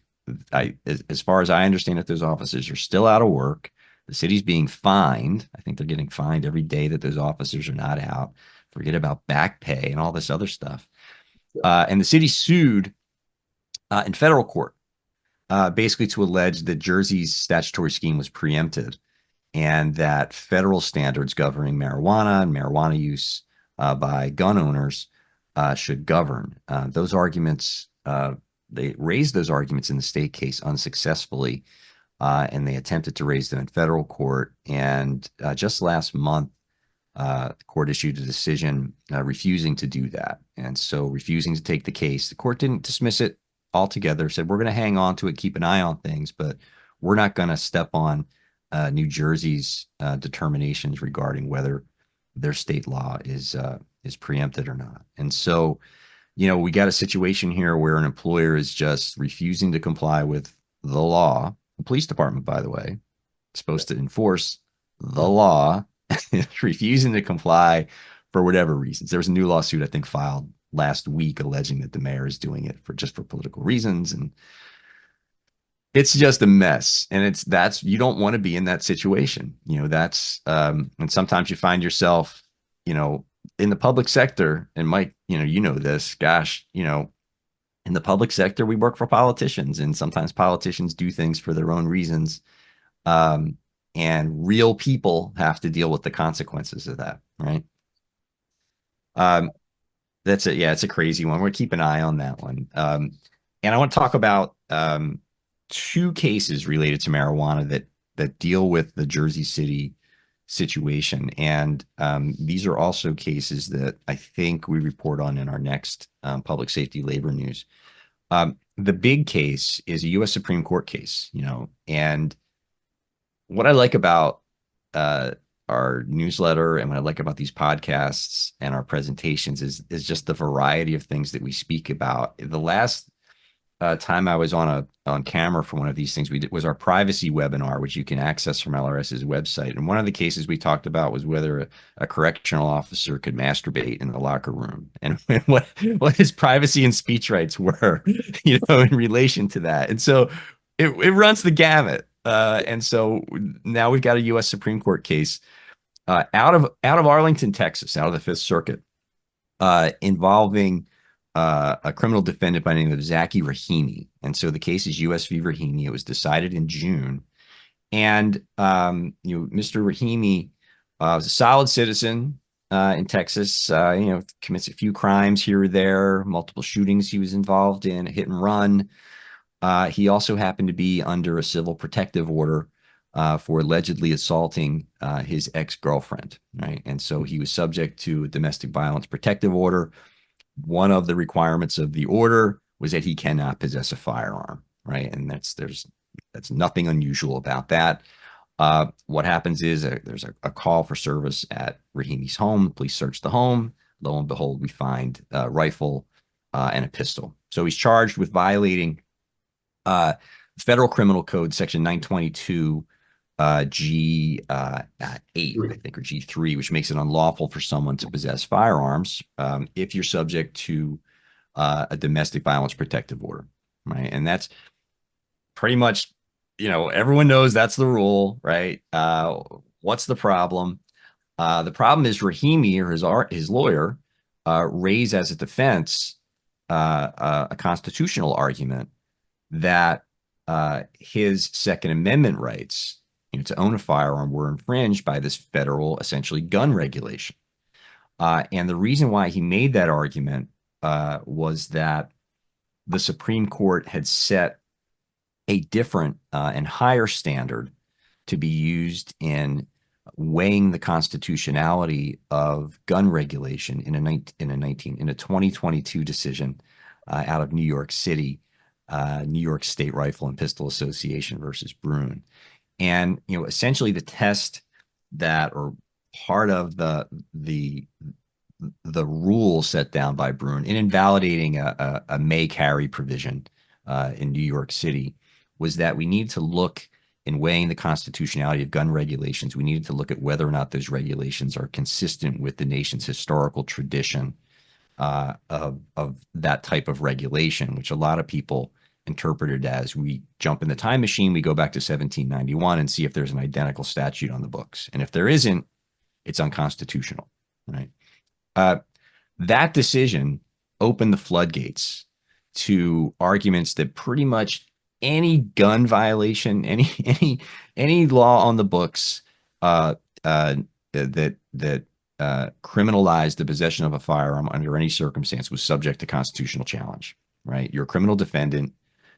As far as I understand it, those officers are still out of work. The city's being fined. I think they're getting fined every day that those officers are not out. Forget about back pay and all this other stuff. And the city sued in federal court, basically to allege that Jersey's statutory scheme was preempted, and that federal standards governing marijuana and marijuana use by gun owners should govern. Those arguments, they raised those arguments in the state case unsuccessfully, and they attempted to raise them in federal court. And just last month, the court issued a decision refusing to do that. And so refusing to take the case, the court didn't dismiss it altogether, said we're going to hang on to it, keep an eye on things, but we're not going to step on New Jersey's determinations regarding whether their state law is preempted or not. And so, we got a situation here where an employer is just refusing to comply with the law. The police department, by the way, is supposed to enforce the law, refusing to comply for whatever reasons. There was a new lawsuit, I think, filed last week alleging that the mayor is doing it for political reasons. And it's just a mess. And you don't want to be in that situation. And sometimes you find yourself, in the public sector, and Mike, this, gosh, in the public sector, we work for politicians, and sometimes politicians do things for their own reasons. And real people have to deal with the consequences of that, right? That's it. Yeah, it's a crazy one. We're going to keep an eye on that one. And I want to talk about 2 cases related to marijuana that deal with the Jersey City situation. And these are also cases that I think we report on in our next public safety labor news. The big case is a U.S. Supreme Court case, and what I like about uh, our newsletter and what I like about these podcasts and our presentations is just the variety of things that we speak about. The last time I was on camera for one of these things we did was our privacy webinar, which you can access from LRS's website. And one of the cases we talked about was whether a correctional officer could masturbate in the locker room and what his privacy and speech rights were, in relation to that. And so it runs the gamut. And so now we've got a U.S. Supreme Court case out of Arlington, Texas, out of the Fifth Circuit, involving a criminal defendant by the name of Zaki Rahimi. And so the case is U.S. v. Rahimi. It was decided in June. And, Mr. Rahimi was a solid citizen in Texas, commits a few crimes here or there, multiple shootings he was involved in, a hit and run. He also happened to be under a civil protective order for allegedly assaulting his ex-girlfriend, right? And so he was subject to a domestic violence protective order. One of the requirements of the order was that he cannot possess a firearm, right? And that's nothing unusual about that. What happens is there's a call for service at Rahimi's home. The police search the home. Lo and behold, we find a rifle and a pistol. So he's charged with violating Federal Criminal Code Section 922 G8, I think, or G3, which makes it unlawful for someone to possess firearms if you're subject to a domestic violence protective order, right? And that's pretty much, everyone knows that's the rule, right? What's the problem? The problem is Rahimi or his lawyer raised as a defense a constitutional argument that his Second Amendment rights to own a firearm were infringed by this federal, essentially, gun regulation. And the reason why he made that argument was that the Supreme Court had set a different and higher standard to be used in weighing the constitutionality of gun regulation in a 2022 decision out of New York City, New York State Rifle and Pistol Association versus Brune. And, essentially the test that, or part of the rule set down by Brune in invalidating a may carry provision in New York City was that we need to look, in weighing the constitutionality of gun regulations, we needed to look at whether or not those regulations are consistent with the nation's historical tradition of that type of regulation, which a lot of people interpreted as we jump in the time machine, we go back to 1791 and see if there's an identical statute on the books. And if there isn't, it's unconstitutional, right? That decision opened the floodgates to arguments that pretty much any gun violation, any law on the books that criminalized the possession of a firearm under any circumstance was subject to constitutional challenge, right? You're a criminal defendant.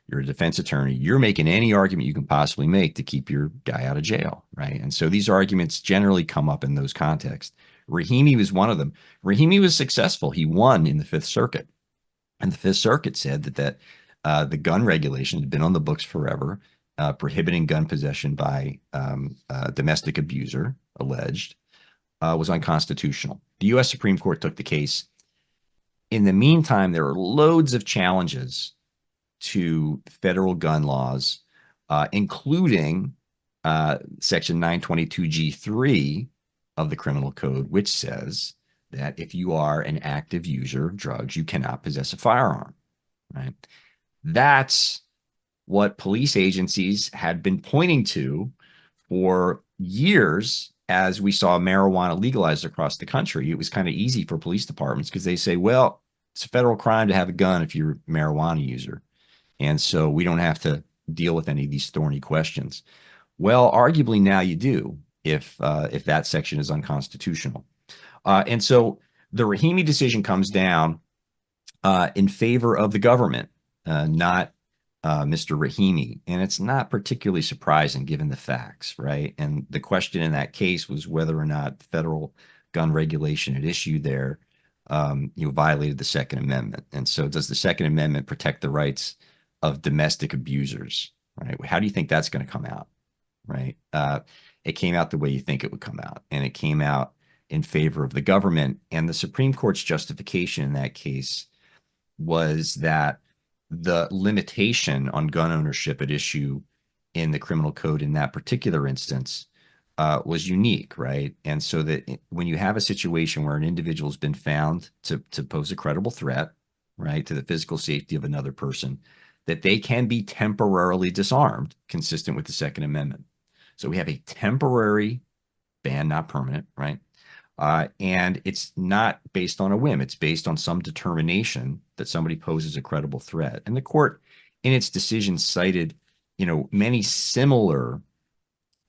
You're a defense attorney. You're making any argument you can possibly make to keep your guy out of jail, right? And so these arguments generally come up in those contexts. Rahimi was one of them. Rahimi was successful. He won in the Fifth Circuit. And the Fifth Circuit said that the gun regulation had been on the books forever, prohibiting gun possession by a domestic abuser, alleged, was unconstitutional. The U.S. Supreme Court took the case. In the meantime, there were loads of challenges to federal gun laws, including Section 922G3 of the Criminal Code, which says that if you are an active user of drugs, you cannot possess a firearm, right? That's what police agencies had been pointing to for years as we saw marijuana legalized across the country. It was kind of easy for police departments because they say, well, it's a federal crime to have a gun if you're a marijuana user. And so we don't have to deal with any of these thorny questions. Well, arguably now you do if that section is unconstitutional. And so the Rahimi decision comes down in favor of the government, not Mr. Rahimi. And it's not particularly surprising given the facts, right? And the question in that case was whether or not federal gun regulation at issue there violated the Second Amendment. And so does the Second Amendment protect the rights of domestic abusers, right? How do you think that's going to come out, right? It came out the way you think it would come out, and it came out in favor of the government. And the Supreme Court's justification in that case was that the limitation on gun ownership at issue in the criminal code in that particular instance was unique, right? And so that when you have a situation where an individual has been found to pose a credible threat, right, to the physical safety of another person, that they can be temporarily disarmed, consistent with the Second Amendment. So we have a temporary ban, not permanent, right? And it's not based on a whim. It's based on some determination that somebody poses a credible threat. And the court, in its decision, cited, many similar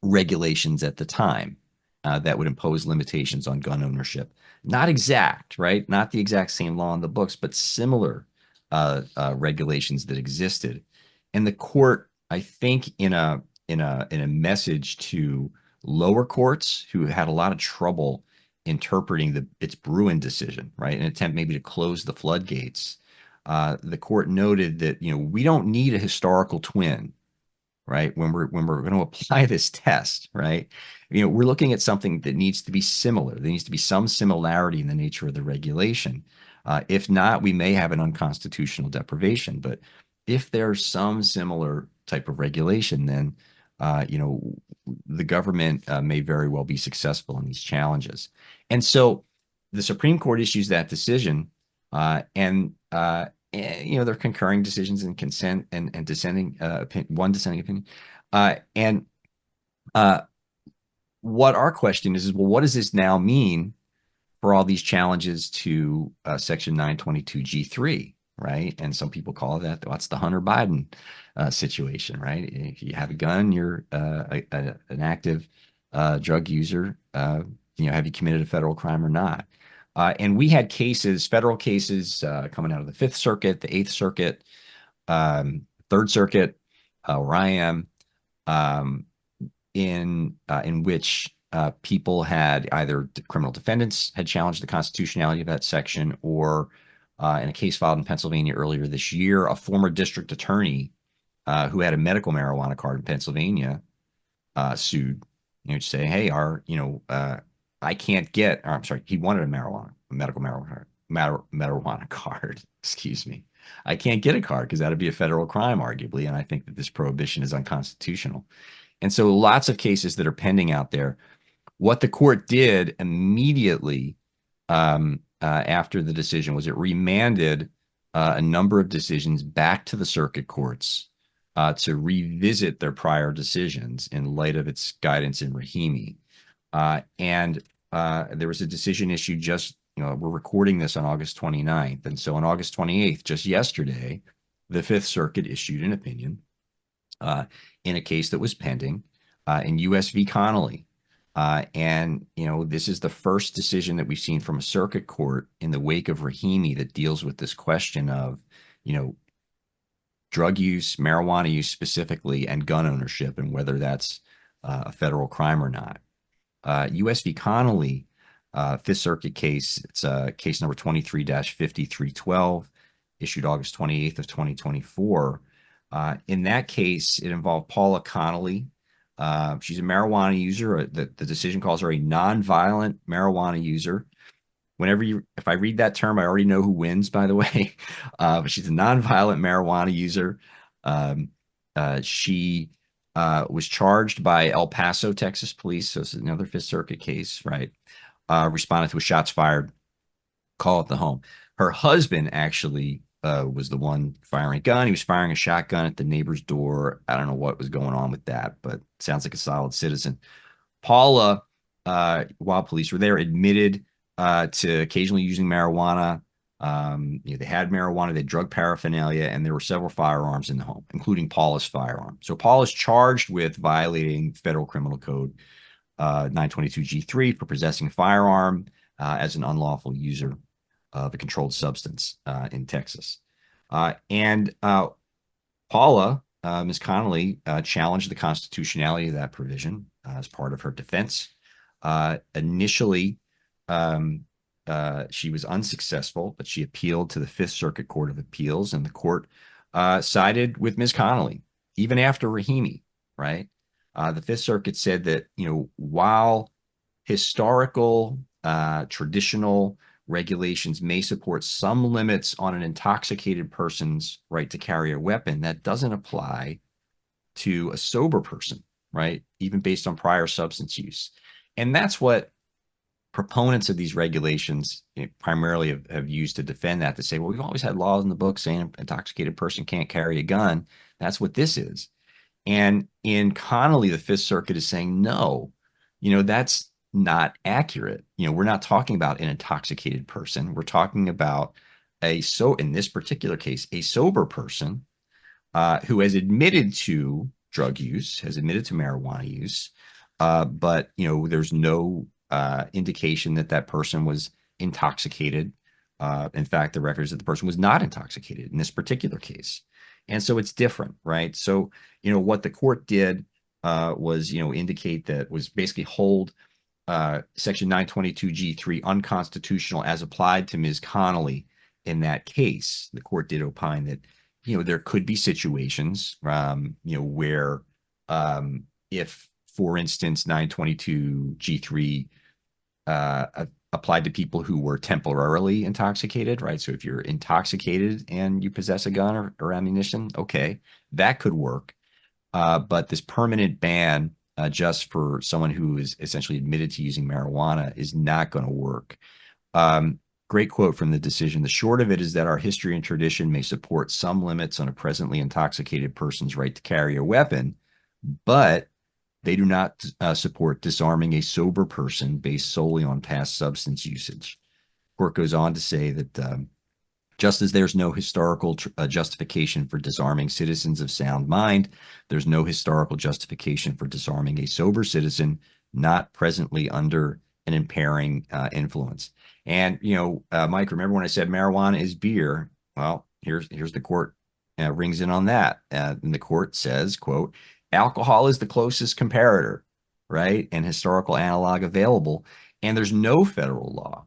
regulations at the time that would impose limitations on gun ownership. Not exact, right? Not the exact same law in the books, but similar regulations that existed. And the court, I think, in a message to lower courts who had a lot of trouble interpreting its Bruin decision, right? An attempt maybe to close the floodgates. The court noted that, we don't need a historical twin, right? When we're going to apply this test, right? We're looking at something that needs to be similar. There needs to be some similarity in the nature of the regulation. If not, we may have an unconstitutional deprivation. But if there's some similar type of regulation, then the government may very well be successful in these challenges. And so the Supreme Court issues that decision, and there are concurring decisions and consent and dissenting one dissenting opinion. And what our question is, well, what does this now mean for all these challenges to Section 922G3, right? And some people call that, what's the Hunter Biden situation, right? If you have a gun, you're an active drug user. Have you committed a federal crime or not? And we had cases, federal cases coming out of the Fifth Circuit, the Eighth Circuit, Third Circuit, where I am, in which people had either criminal defendants had challenged the constitutionality of that section, or in a case filed in Pennsylvania earlier this year, a former district attorney who had a medical marijuana card in Pennsylvania sued, to say, hey, I can't get, or I'm sorry, he wanted a medical marijuana card, excuse me. I can't get a card because that'd be a federal crime, arguably. And I think that this prohibition is unconstitutional. And so lots of cases that are pending out there. What the court did immediately after the decision was it remanded a number of decisions back to the circuit courts to revisit their prior decisions in light of its guidance in Rahimi. And there was a decision issued just, we're recording this on August 29th. And so on August 28th, just yesterday, the Fifth Circuit issued an opinion in a case that was pending in U.S. v. Connelly. And this is the first decision that we've seen from a circuit court in the wake of Rahimi that deals with this question of, drug use, marijuana use specifically, and gun ownership, and whether that's a federal crime or not. U.S. v. Connelly, Fifth Circuit case, it's case number 23-5312, issued August 28th of 2024. In that case, it involved Paula Connelly. She's a marijuana user. The decision calls her a nonviolent marijuana user. If I read that term, I already know who wins, by the way. But she's a nonviolent marijuana user. She was charged by El Paso, Texas police. So it's another Fifth Circuit case, right? Responded to a shots fired call at the home. Her husband actually was the one firing a gun. He was firing a shotgun at the neighbor's door. I don't know what was going on with that, but sounds like a solid citizen. Paula, while police were there, admitted to occasionally using marijuana. They had marijuana, they had drug paraphernalia, and there were several firearms in the home, including Paula's firearm. So Paula's charged with violating Federal Criminal Code 922G3 for possessing a firearm as an unlawful user of a controlled substance in Texas. And Paula, Ms. Connelly, challenged the constitutionality of that provision as part of her defense. Initially, she was unsuccessful, but she appealed to the Fifth Circuit Court of Appeals, and the court sided with Ms. Connelly, even after Rahimi, right? The Fifth Circuit said that, while historical, traditional regulations may support some limits on an intoxicated person's right to carry a weapon, that doesn't apply to a sober person, right? Even based on prior substance use. And that's what proponents of these regulations primarily have used to defend that, to say, well, we've always had laws in the book saying an intoxicated person can't carry a gun. That's what this is. And in Connelly, the Fifth Circuit is saying, no, that's not accurate. We're not talking about an intoxicated person. We're talking about in this particular case, a sober person who has admitted to drug use, has admitted to marijuana use, but there's no indication that that person was intoxicated. In fact, the records that the person was not intoxicated in this particular case. And so it's different, right? So, what the court did was, indicate that was basically hold Section 922G3 unconstitutional as applied to Ms. Connelly in that case. The court did opine that, there could be situations, where if, for instance, 922G3 applied to people who were temporarily intoxicated, right? So if you're intoxicated and you possess a gun or ammunition, okay, that could work. But this permanent ban just for someone who is essentially admitted to using marijuana is not going to work. Great quote from the decision. The short of it is that our history and tradition may support some limits on a presently intoxicated person's right to carry a weapon, but they do not support disarming a sober person based solely on past substance usage. Court goes on to say that just as there's no historical justification for disarming citizens of sound mind, there's no historical justification for disarming a sober citizen not presently under an impairing influence. And, Mike, remember when I said marijuana is beer? Well, here's the court rings in on that. And the court says, quote, alcohol is the closest comparator, right, and historical analog available. And there's no federal law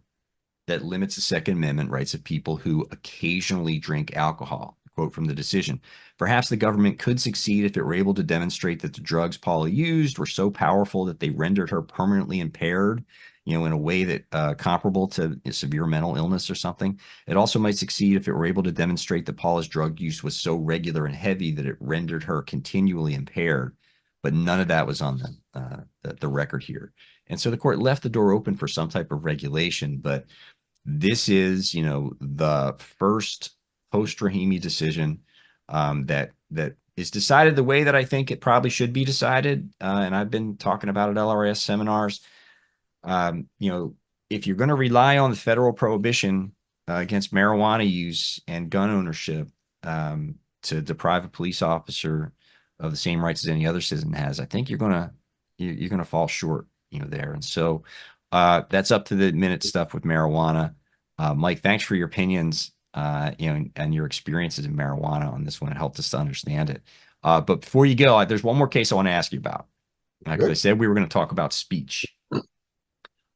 that limits the Second Amendment rights of people who occasionally drink alcohol. Quote from the decision. Perhaps the government could succeed if it were able to demonstrate that the drugs Paula used were so powerful that they rendered her permanently impaired, in a way that comparable to severe mental illness or something. It also might succeed if it were able to demonstrate that Paula's drug use was so regular and heavy that it rendered her continually impaired. But none of that was on the record here. And so the court left the door open for some type of regulation, but this is, the first post-Rahimi decision that is decided the way that I think it probably should be decided. And I've been talking about at LRIS seminars. If you're going to rely on the federal prohibition against marijuana use and gun ownership to deprive a police officer of the same rights as any other citizen has, I think you're going to fall short, there. And so that's up to the minute stuff with marijuana. Mike, thanks for your opinions, and your experiences in marijuana on this one. It helped us to understand it. But before you go, there's one more case I want to ask you about. Because I said we were going to talk about speech.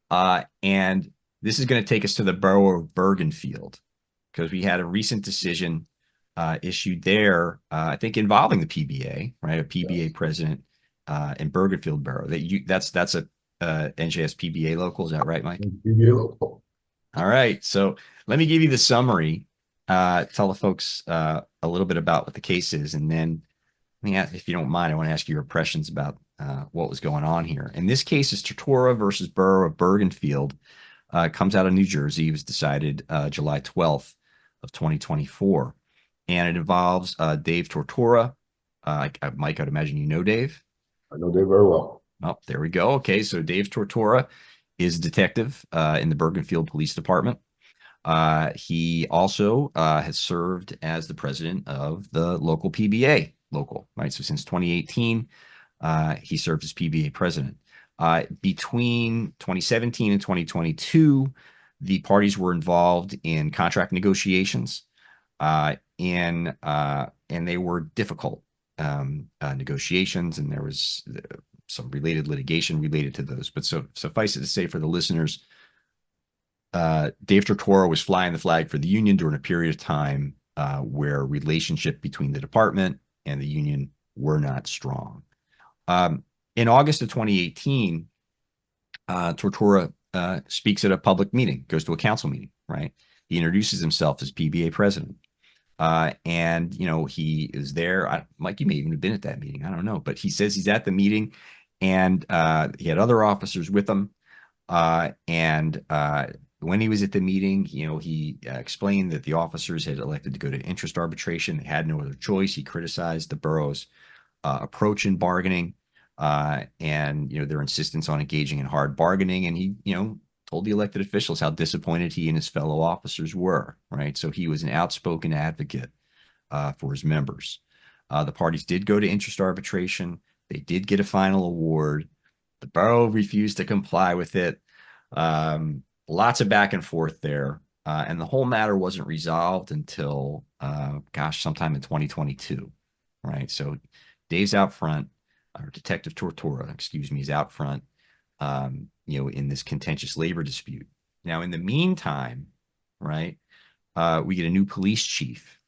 And this is going to take us to the borough of Bergenfield, because we had a recent decision issued there, I think involving the PBA, right? A PBA president in Bergenfield Borough. That's a NJS PBA local. Is that right, Mike? PBA local. All right. So let me give you the summary. Tell the folks a little bit about what the case is, and then if you don't mind, I want to ask you your impressions about what was going on here. And this case is Tortora versus Borough of Bergenfield. Comes out of New Jersey. It was decided July 12th of 2024. And it involves Dave Tortora. Mike, I'd imagine you know Dave. I know Dave very well. Oh, there we go. Okay, so Dave Tortora is a detective in the Bergenfield Police Department. He also has served as the president of the local PBA, right? So since 2018, he served as PBA president. Between 2017 and 2022, the parties were involved in contract negotiations, and they were difficult negotiations, and there was some related litigation related to those. But so suffice it to say for the listeners, Dave Tortora was flying the flag for the union during a period of time where relationship between the department and the union were not strong. In August of 2018, Tortora speaks at a public meeting, goes to a council meeting, right? He introduces himself as PBA president. And, he is there. Mike, you may even have been at that meeting. I don't know. But he says he's at the meeting, and he had other officers with him. And when he was at the meeting, he explained that the officers had elected to go to interest arbitration. They had no other choice. He criticized the borough's approach in bargaining and, their insistence on engaging in hard bargaining. And he, told the elected officials how disappointed he and his fellow officers were, right? So he was an outspoken advocate for his members. The parties did go to interest arbitration. They did get a final award. The borough refused to comply with it. Lots of back and forth there. And the whole matter wasn't resolved until, sometime in 2022, right? So Dave's out front, or Detective Tortora, is out front, in this contentious labor dispute. Now, in the meantime, right, we get a new police chief,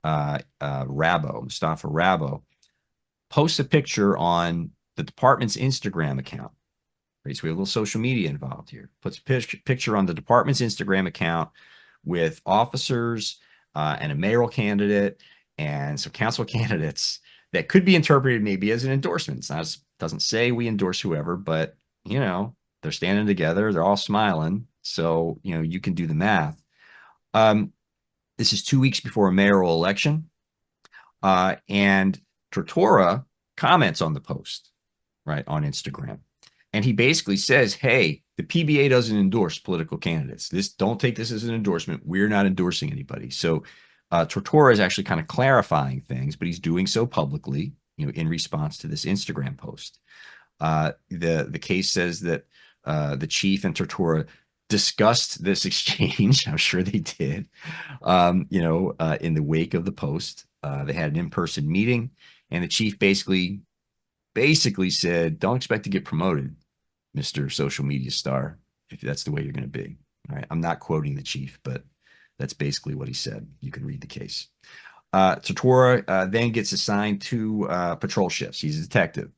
Mustafa Rabo, posts a picture on the department's Instagram account. Right, so we have a little social media involved here. Puts a picture on the department's Instagram account with officers and a mayoral candidate and some council candidates that could be interpreted maybe as an endorsement. It doesn't say we endorse whoever, but, they're standing together. They're all smiling. So, you can do the math. This is 2 weeks before a mayoral election. And Tortora comments on the post, right, on Instagram. And he basically says, hey, the PBA doesn't endorse political candidates. Don't take this as an endorsement. We're not endorsing anybody. So Tortora is actually kind of clarifying things, but he's doing so publicly, in response to this Instagram post. The case says that the chief and Tortora discussed this exchange. I'm sure they did, in the wake of the post. They had an in-person meeting, and the chief basically said, don't expect to get promoted, Mr. Social Media Star, if that's the way you're going to be. All right. I'm not quoting the chief, but that's basically what he said. You can read the case. Tortora then gets assigned to patrol shifts. He's a detective.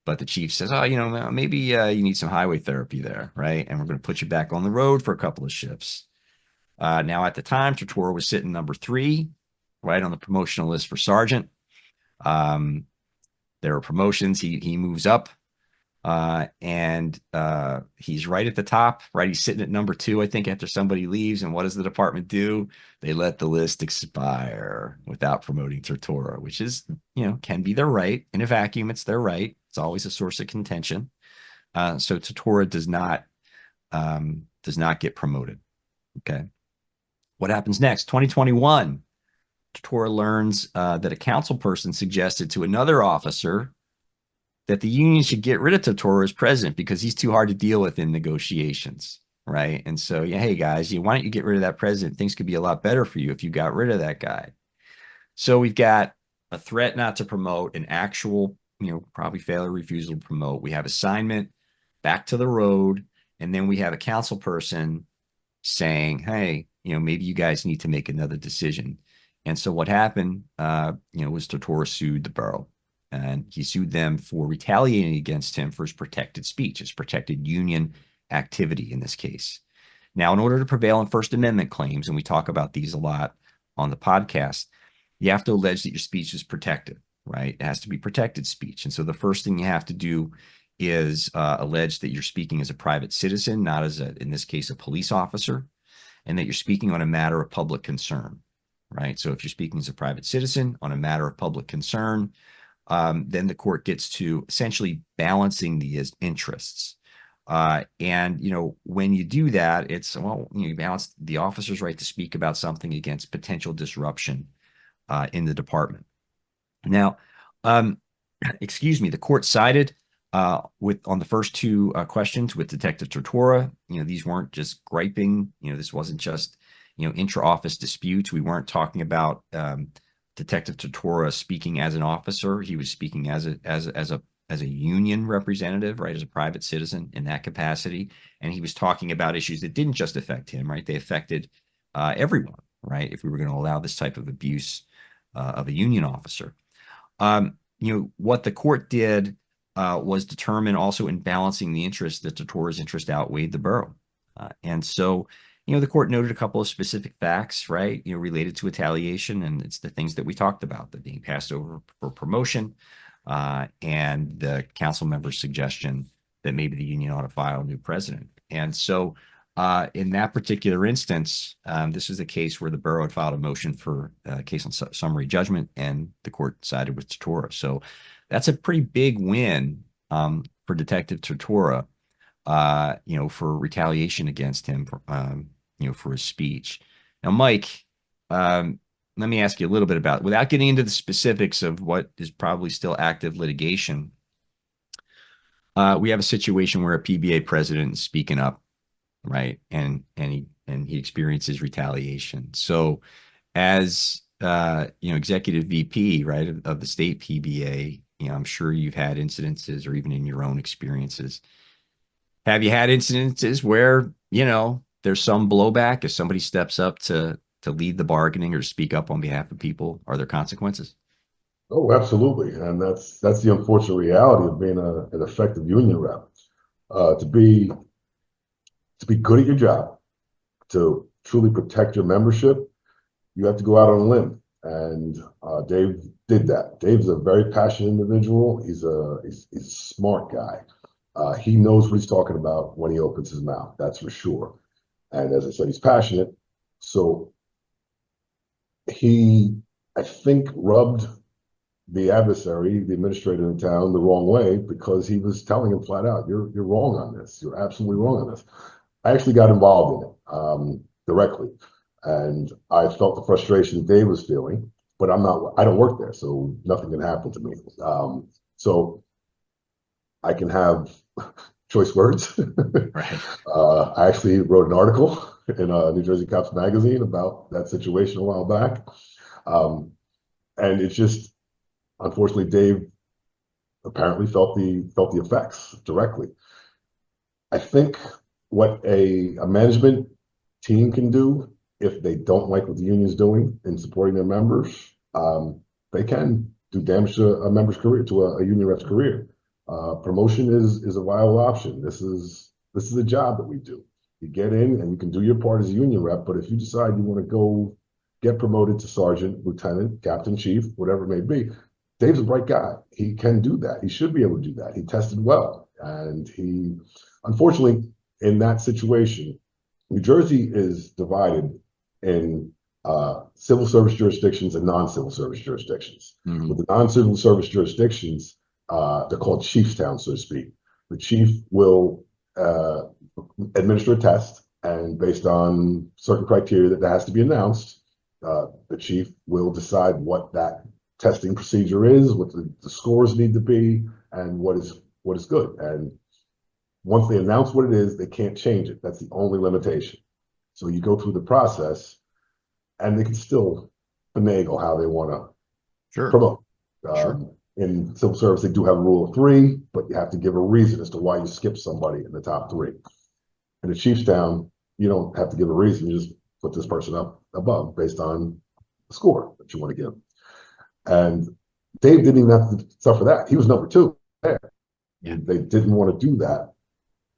But the chief says, maybe you need some highway therapy there, right? And we're going to put you back on the road for a couple of shifts. Now, at the time, Tortora was sitting number 3, right, on the promotional list for sergeant. There are promotions. He moves up, and he's right at the top, right? He's sitting at number 2, I think, after somebody leaves. And what does the department do? They let the list expire without promoting Tortora, which is, can be their right. In a vacuum, it's their right. It's always a source of contention. So Tortora does not get promoted. Okay. What happens next? 2021. Tortora learns that a council person suggested to another officer that the union should get rid of Tortora as president because he's too hard to deal with in negotiations, right? And so, hey guys, why don't you get rid of that president? Things could be a lot better for you if you got rid of that guy. So we've got a threat not to promote, an actual, probably failure, refusal to promote. We have assignment back to the road, and then we have a council person saying, hey, maybe you guys need to make another decision. And so what happened, was Tortora sued the borough, and he sued them for retaliating against him for his protected speech, his protected union activity in this case. Now, in order to prevail in First Amendment claims, and we talk about these a lot on the podcast, you have to allege that your speech is protected, right? It has to be protected speech. And so the first thing you have to do is allege that you're speaking as a private citizen, not as, in this case, a police officer, and that you're speaking on a matter of public concern, right? So if you're speaking as a private citizen on a matter of public concern, then the court gets to essentially balancing the interests. And, when you do that, it's, you balance the officer's right to speak about something against potential disruption in the department. Now, the court sided on the first 2 questions with Detective Tortora. These weren't just griping. This wasn't just, intra-office disputes. We weren't talking about Detective Tortora speaking as an officer. He was speaking as a union representative, right, as a private citizen in that capacity. And he was talking about issues that didn't just affect him, right? They affected everyone, right? If we were going to allow this type of abuse of a union officer. What the court did was determine also in balancing the interest that Tortora's interest outweighed the borough. And so, the court noted a couple of specific facts, right, related to retaliation, and it's the things that we talked about, the being passed over for promotion, and the council member's suggestion that maybe the union ought to file a new president. And so, in that particular instance, this was a case where the borough had filed a motion for a case on summary judgment, and the court sided with Tortora. So that's a pretty big win for Detective Tortora, for retaliation against him, for his speech. Now, Mike, let me ask you a little bit about, without getting into the specifics of what is probably still active litigation, we have a situation where a PBA president is speaking up, right? And he experiences retaliation. So as executive VP, right, of the state PBA, I'm sure you've had incidences, or even in your own experiences. Have you had incidences where, there's some blowback if somebody steps up to lead the bargaining or speak up on behalf of people? Are there consequences? Oh, absolutely. And that's the unfortunate reality of being an effective union rep. To be good at your job, to truly protect your membership, you have to go out on a limb. And Dave did that. Dave's a very passionate individual. He's a smart guy. He knows what he's talking about when he opens his mouth. That's for sure. And as I said, he's passionate. So he, I think, rubbed the adversary, the administrator in town, the wrong way, because he was telling him flat out, "You're wrong on this. You're absolutely wrong on this." I actually got involved in it directly, and I felt the frustration Dave was feeling. But I don't work there, so nothing can happen to me. So I can have choice words. Right. I actually wrote an article in New Jersey Cops magazine about that situation a while back. And it's just, unfortunately, Dave apparently felt the effects directly. I think what a management team can do, if they don't like what the union's doing in supporting their members, they can do damage to a member's career, to a union rep's career. Promotion is a viable option. This is a job that we do. You get in and you can do your part as a union rep, but if you decide you want to go get promoted to sergeant, lieutenant, captain, chief, whatever it may be, Dave's a bright guy. He can do that. He should be able to do that. He tested well. And he, unfortunately, in that situation, New Jersey is divided in civil service jurisdictions and non-civil service jurisdictions. Mm-hmm. With the non-civil service jurisdictions, they're called chief's town, so to speak. The chief will administer a test, and based on certain criteria that has to be announced, the chief will decide what that testing procedure is, what the scores need to be, and what is good. And once they announce what it is, they can't change it. That's the only limitation. So you go through the process, and they can still finagle how they want to promote. Sure. In civil service, they do have a rule of three, but you have to give a reason as to why you skip somebody in the top three. In the chief's town, you don't have to give a reason. You just put this person up above based on the score that you want to give. And Dave didn't even have to suffer that. He was number two there. Yeah. They didn't want to do that.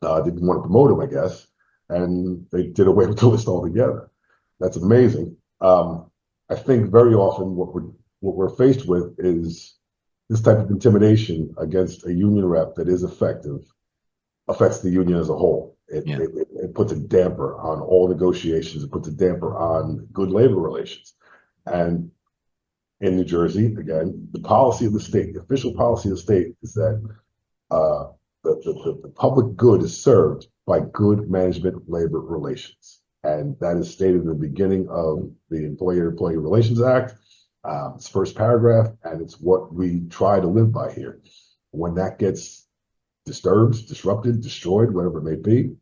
Didn't want to promote him, I guess. And they did away with the list altogether. That's amazing. I think very often what we're faced with is this type of intimidation against a union rep that is effective affects the union as a whole. It puts a damper on all negotiations. It puts a damper on good labor relations. And in New Jersey, again, the policy of the state, the official policy of the state is that the public good is served by good management labor relations. And that is stated in the beginning of the Employer-Employee Relations Act. It's first paragraph, and it's what we try to live by here. When that gets disturbed, disrupted, destroyed, whatever it may be,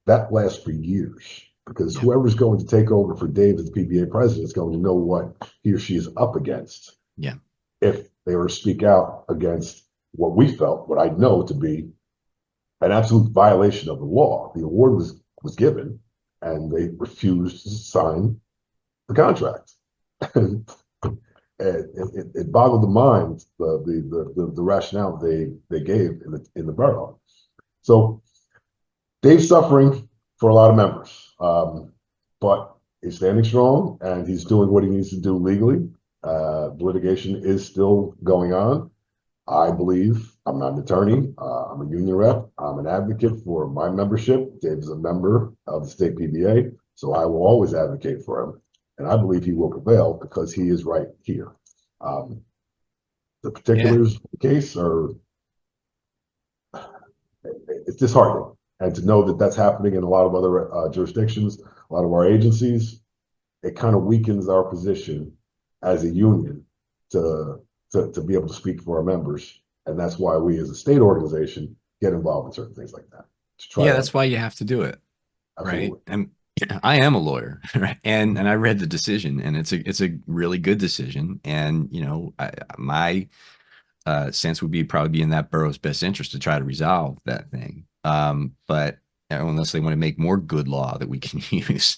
that lasts for years, because whoever's going to take over for Dave as the PBA president is going to know what he or she is up against. Yeah. If they were to speak out against what we felt, what I know to be an absolute violation of the law. The award was given, and they refused to sign the contract. It boggled the mind, the rationale they gave in the borough. So Dave's suffering for a lot of members, but he's standing strong and he's doing what he needs to do legally. The litigation is still going on. I believe, I'm not an attorney, I'm a union rep, I'm an advocate for my membership. Dave is a member of the state PBA, so I will always advocate for him. And I believe he will prevail because he is right here. The particulars of the case are, it's disheartening. And to know that that's happening in a lot of other jurisdictions, a lot of our agencies, it kind of weakens our position as a union to be able to speak for our members. And that's why we as a state organization get involved in certain things like that. That's why you have to do it. Absolutely. Right. And I am a lawyer, right? And I read the decision, and it's a really good decision. And, you know, my sense would be probably be in that borough's best interest to try to resolve that thing. But unless they want to make more good law that we can use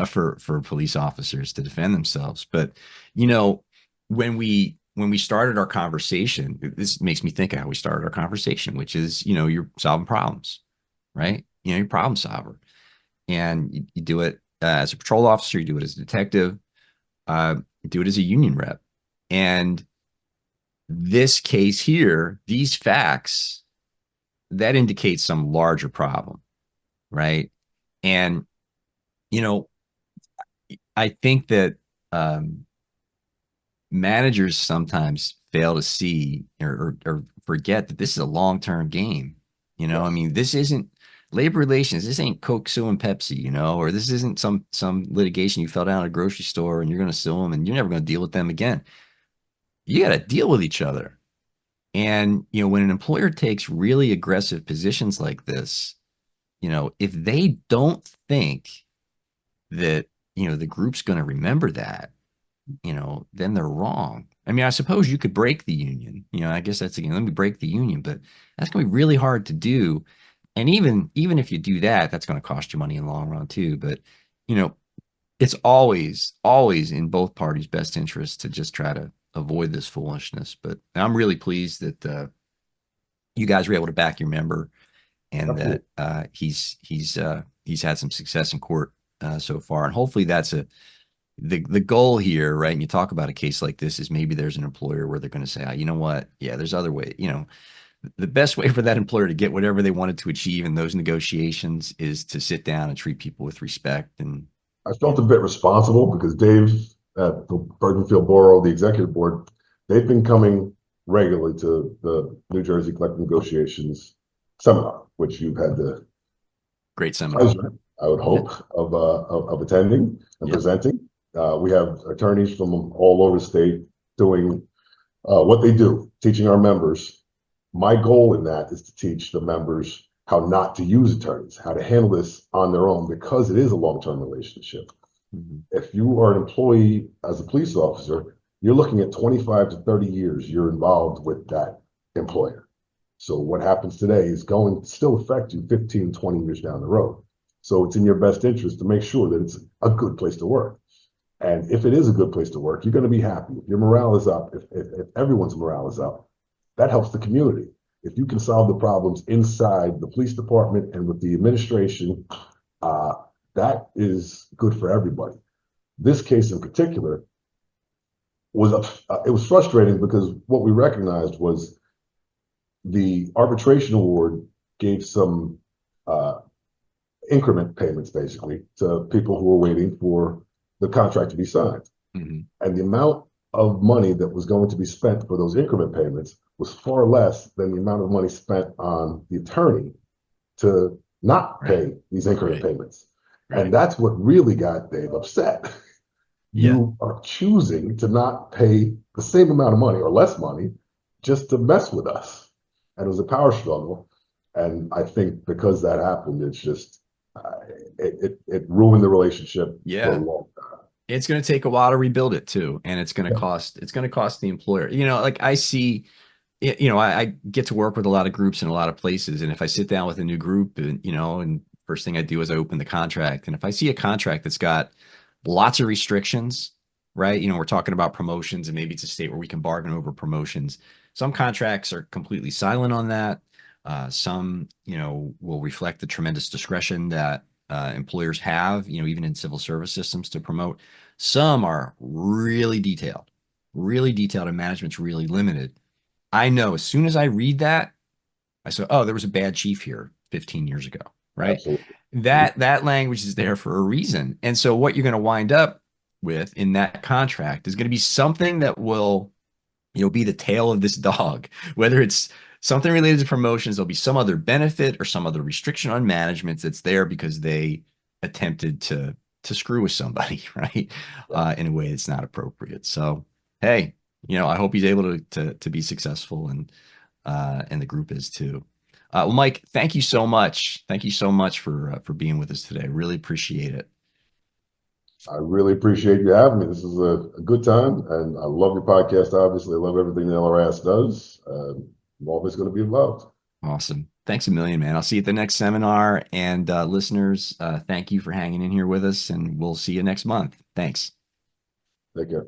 for police officers to defend themselves. But, you know, when we started our conversation, this makes me think of how we started our conversation, which is, you know, you're solving problems, right? You know, you're a problem solver, and you do it as a patrol officer, you do it as a detective, you do it as a union rep. And this case here, these facts, that indicates some larger problem, right? And, you know, I think that managers sometimes fail to see or forget that this is a long-term game. You know, I mean, this isn't labor relations. This ain't Coke suing Pepsi, you know, or this isn't some litigation you fell down at a grocery store and you're going to sue them and you're never going to deal with them again. You got to deal with each other. And, you know, when an employer takes really aggressive positions like this, you know, if they don't think that, you know, the group's going to remember that, you know, then they're wrong. I mean, I suppose you could break the union. You know, I guess that's again, let me break the union, but that's going to be really hard to do. And even if you do that, that's going to cost you money in the long run too. But, you know, it's always in both parties' best interest to just try to avoid this foolishness. But I'm really pleased that you guys were able to back your member, and that he's had some success in court so far. And hopefully that's the goal here, right? And you talk about a case like this is maybe there's an employer where they're going to say, oh, you know what? Yeah, there's other ways. You know, the best way for that employer to get whatever they wanted to achieve in those negotiations is to sit down and treat people with respect. And I felt a bit responsible because Dave at the Bergenfield Borough, the executive board, they've been coming regularly to the New Jersey collective negotiations seminar, which you've had the great seminar, pleasure, I would hope, of attending and presenting. We have attorneys from all over the state doing what they do, teaching our members. My goal in that is to teach the members how not to use attorneys, how to handle this on their own, because it is a long-term relationship. Mm-hmm. If you are an employee as a police officer, you're looking at 25 to 30 years you're involved with that employer. So what happens today is going to still affect you 15, 20 years down the road. So it's in your best interest to make sure that it's a good place to work. And if it is a good place to work, you're going to be happy. If your morale is up, if everyone's morale is up, that helps the community. If you can solve the problems inside the police department and with the administration, that is good for everybody. This case in particular was it was frustrating because what we recognized was the arbitration award gave some increment payments basically to people who were waiting for the contract to be signed. Mm-hmm. And the amount of money that was going to be spent for those increment payments was far less than the amount of money spent on the attorney to not pay these increment payments. Right. And that's what really got Dave upset. You are choosing to not pay the same amount of money or less money just to mess with us. And it was a power struggle. And I think because that happened, it's just, it ruined the relationship for a long time. It's going to take a while to rebuild it too. And it's going to cost the employer, you know, like I see, I get to work with a lot of groups in a lot of places. And if I sit down with a new group and first thing I do is I open the contract. And if I see a contract that's got lots of restrictions, right? We're talking about promotions and maybe it's a state where we can bargain over promotions. Some contracts are completely silent on that. Some, will reflect the tremendous discretion that employers have, even in civil service systems to promote. Some are really detailed, and management's really limited. I know as soon as I read that, I said, oh, there was a bad chief here 15 years ago, right? Absolutely. That language is there for a reason. And so what you're going to wind up with in that contract is going to be something that will, be the tail of this dog, whether it's something related to promotions, there'll be some other benefit or some other restriction on management that's there because they attempted to screw with somebody, right? In a way that's not appropriate. So, hey, I hope he's able to be successful and the group is too. Well, Mike, thank you so much. Thank you so much for being with us today. Really appreciate it. I really appreciate you having me. This is a good time, and I love your podcast. Obviously, I love everything the LRIS does. I'm always going to be involved. Awesome. Thanks a million, man. I'll see you at the next seminar. And listeners, thank you for hanging in here with us, and we'll see you next month. Thanks. Take care.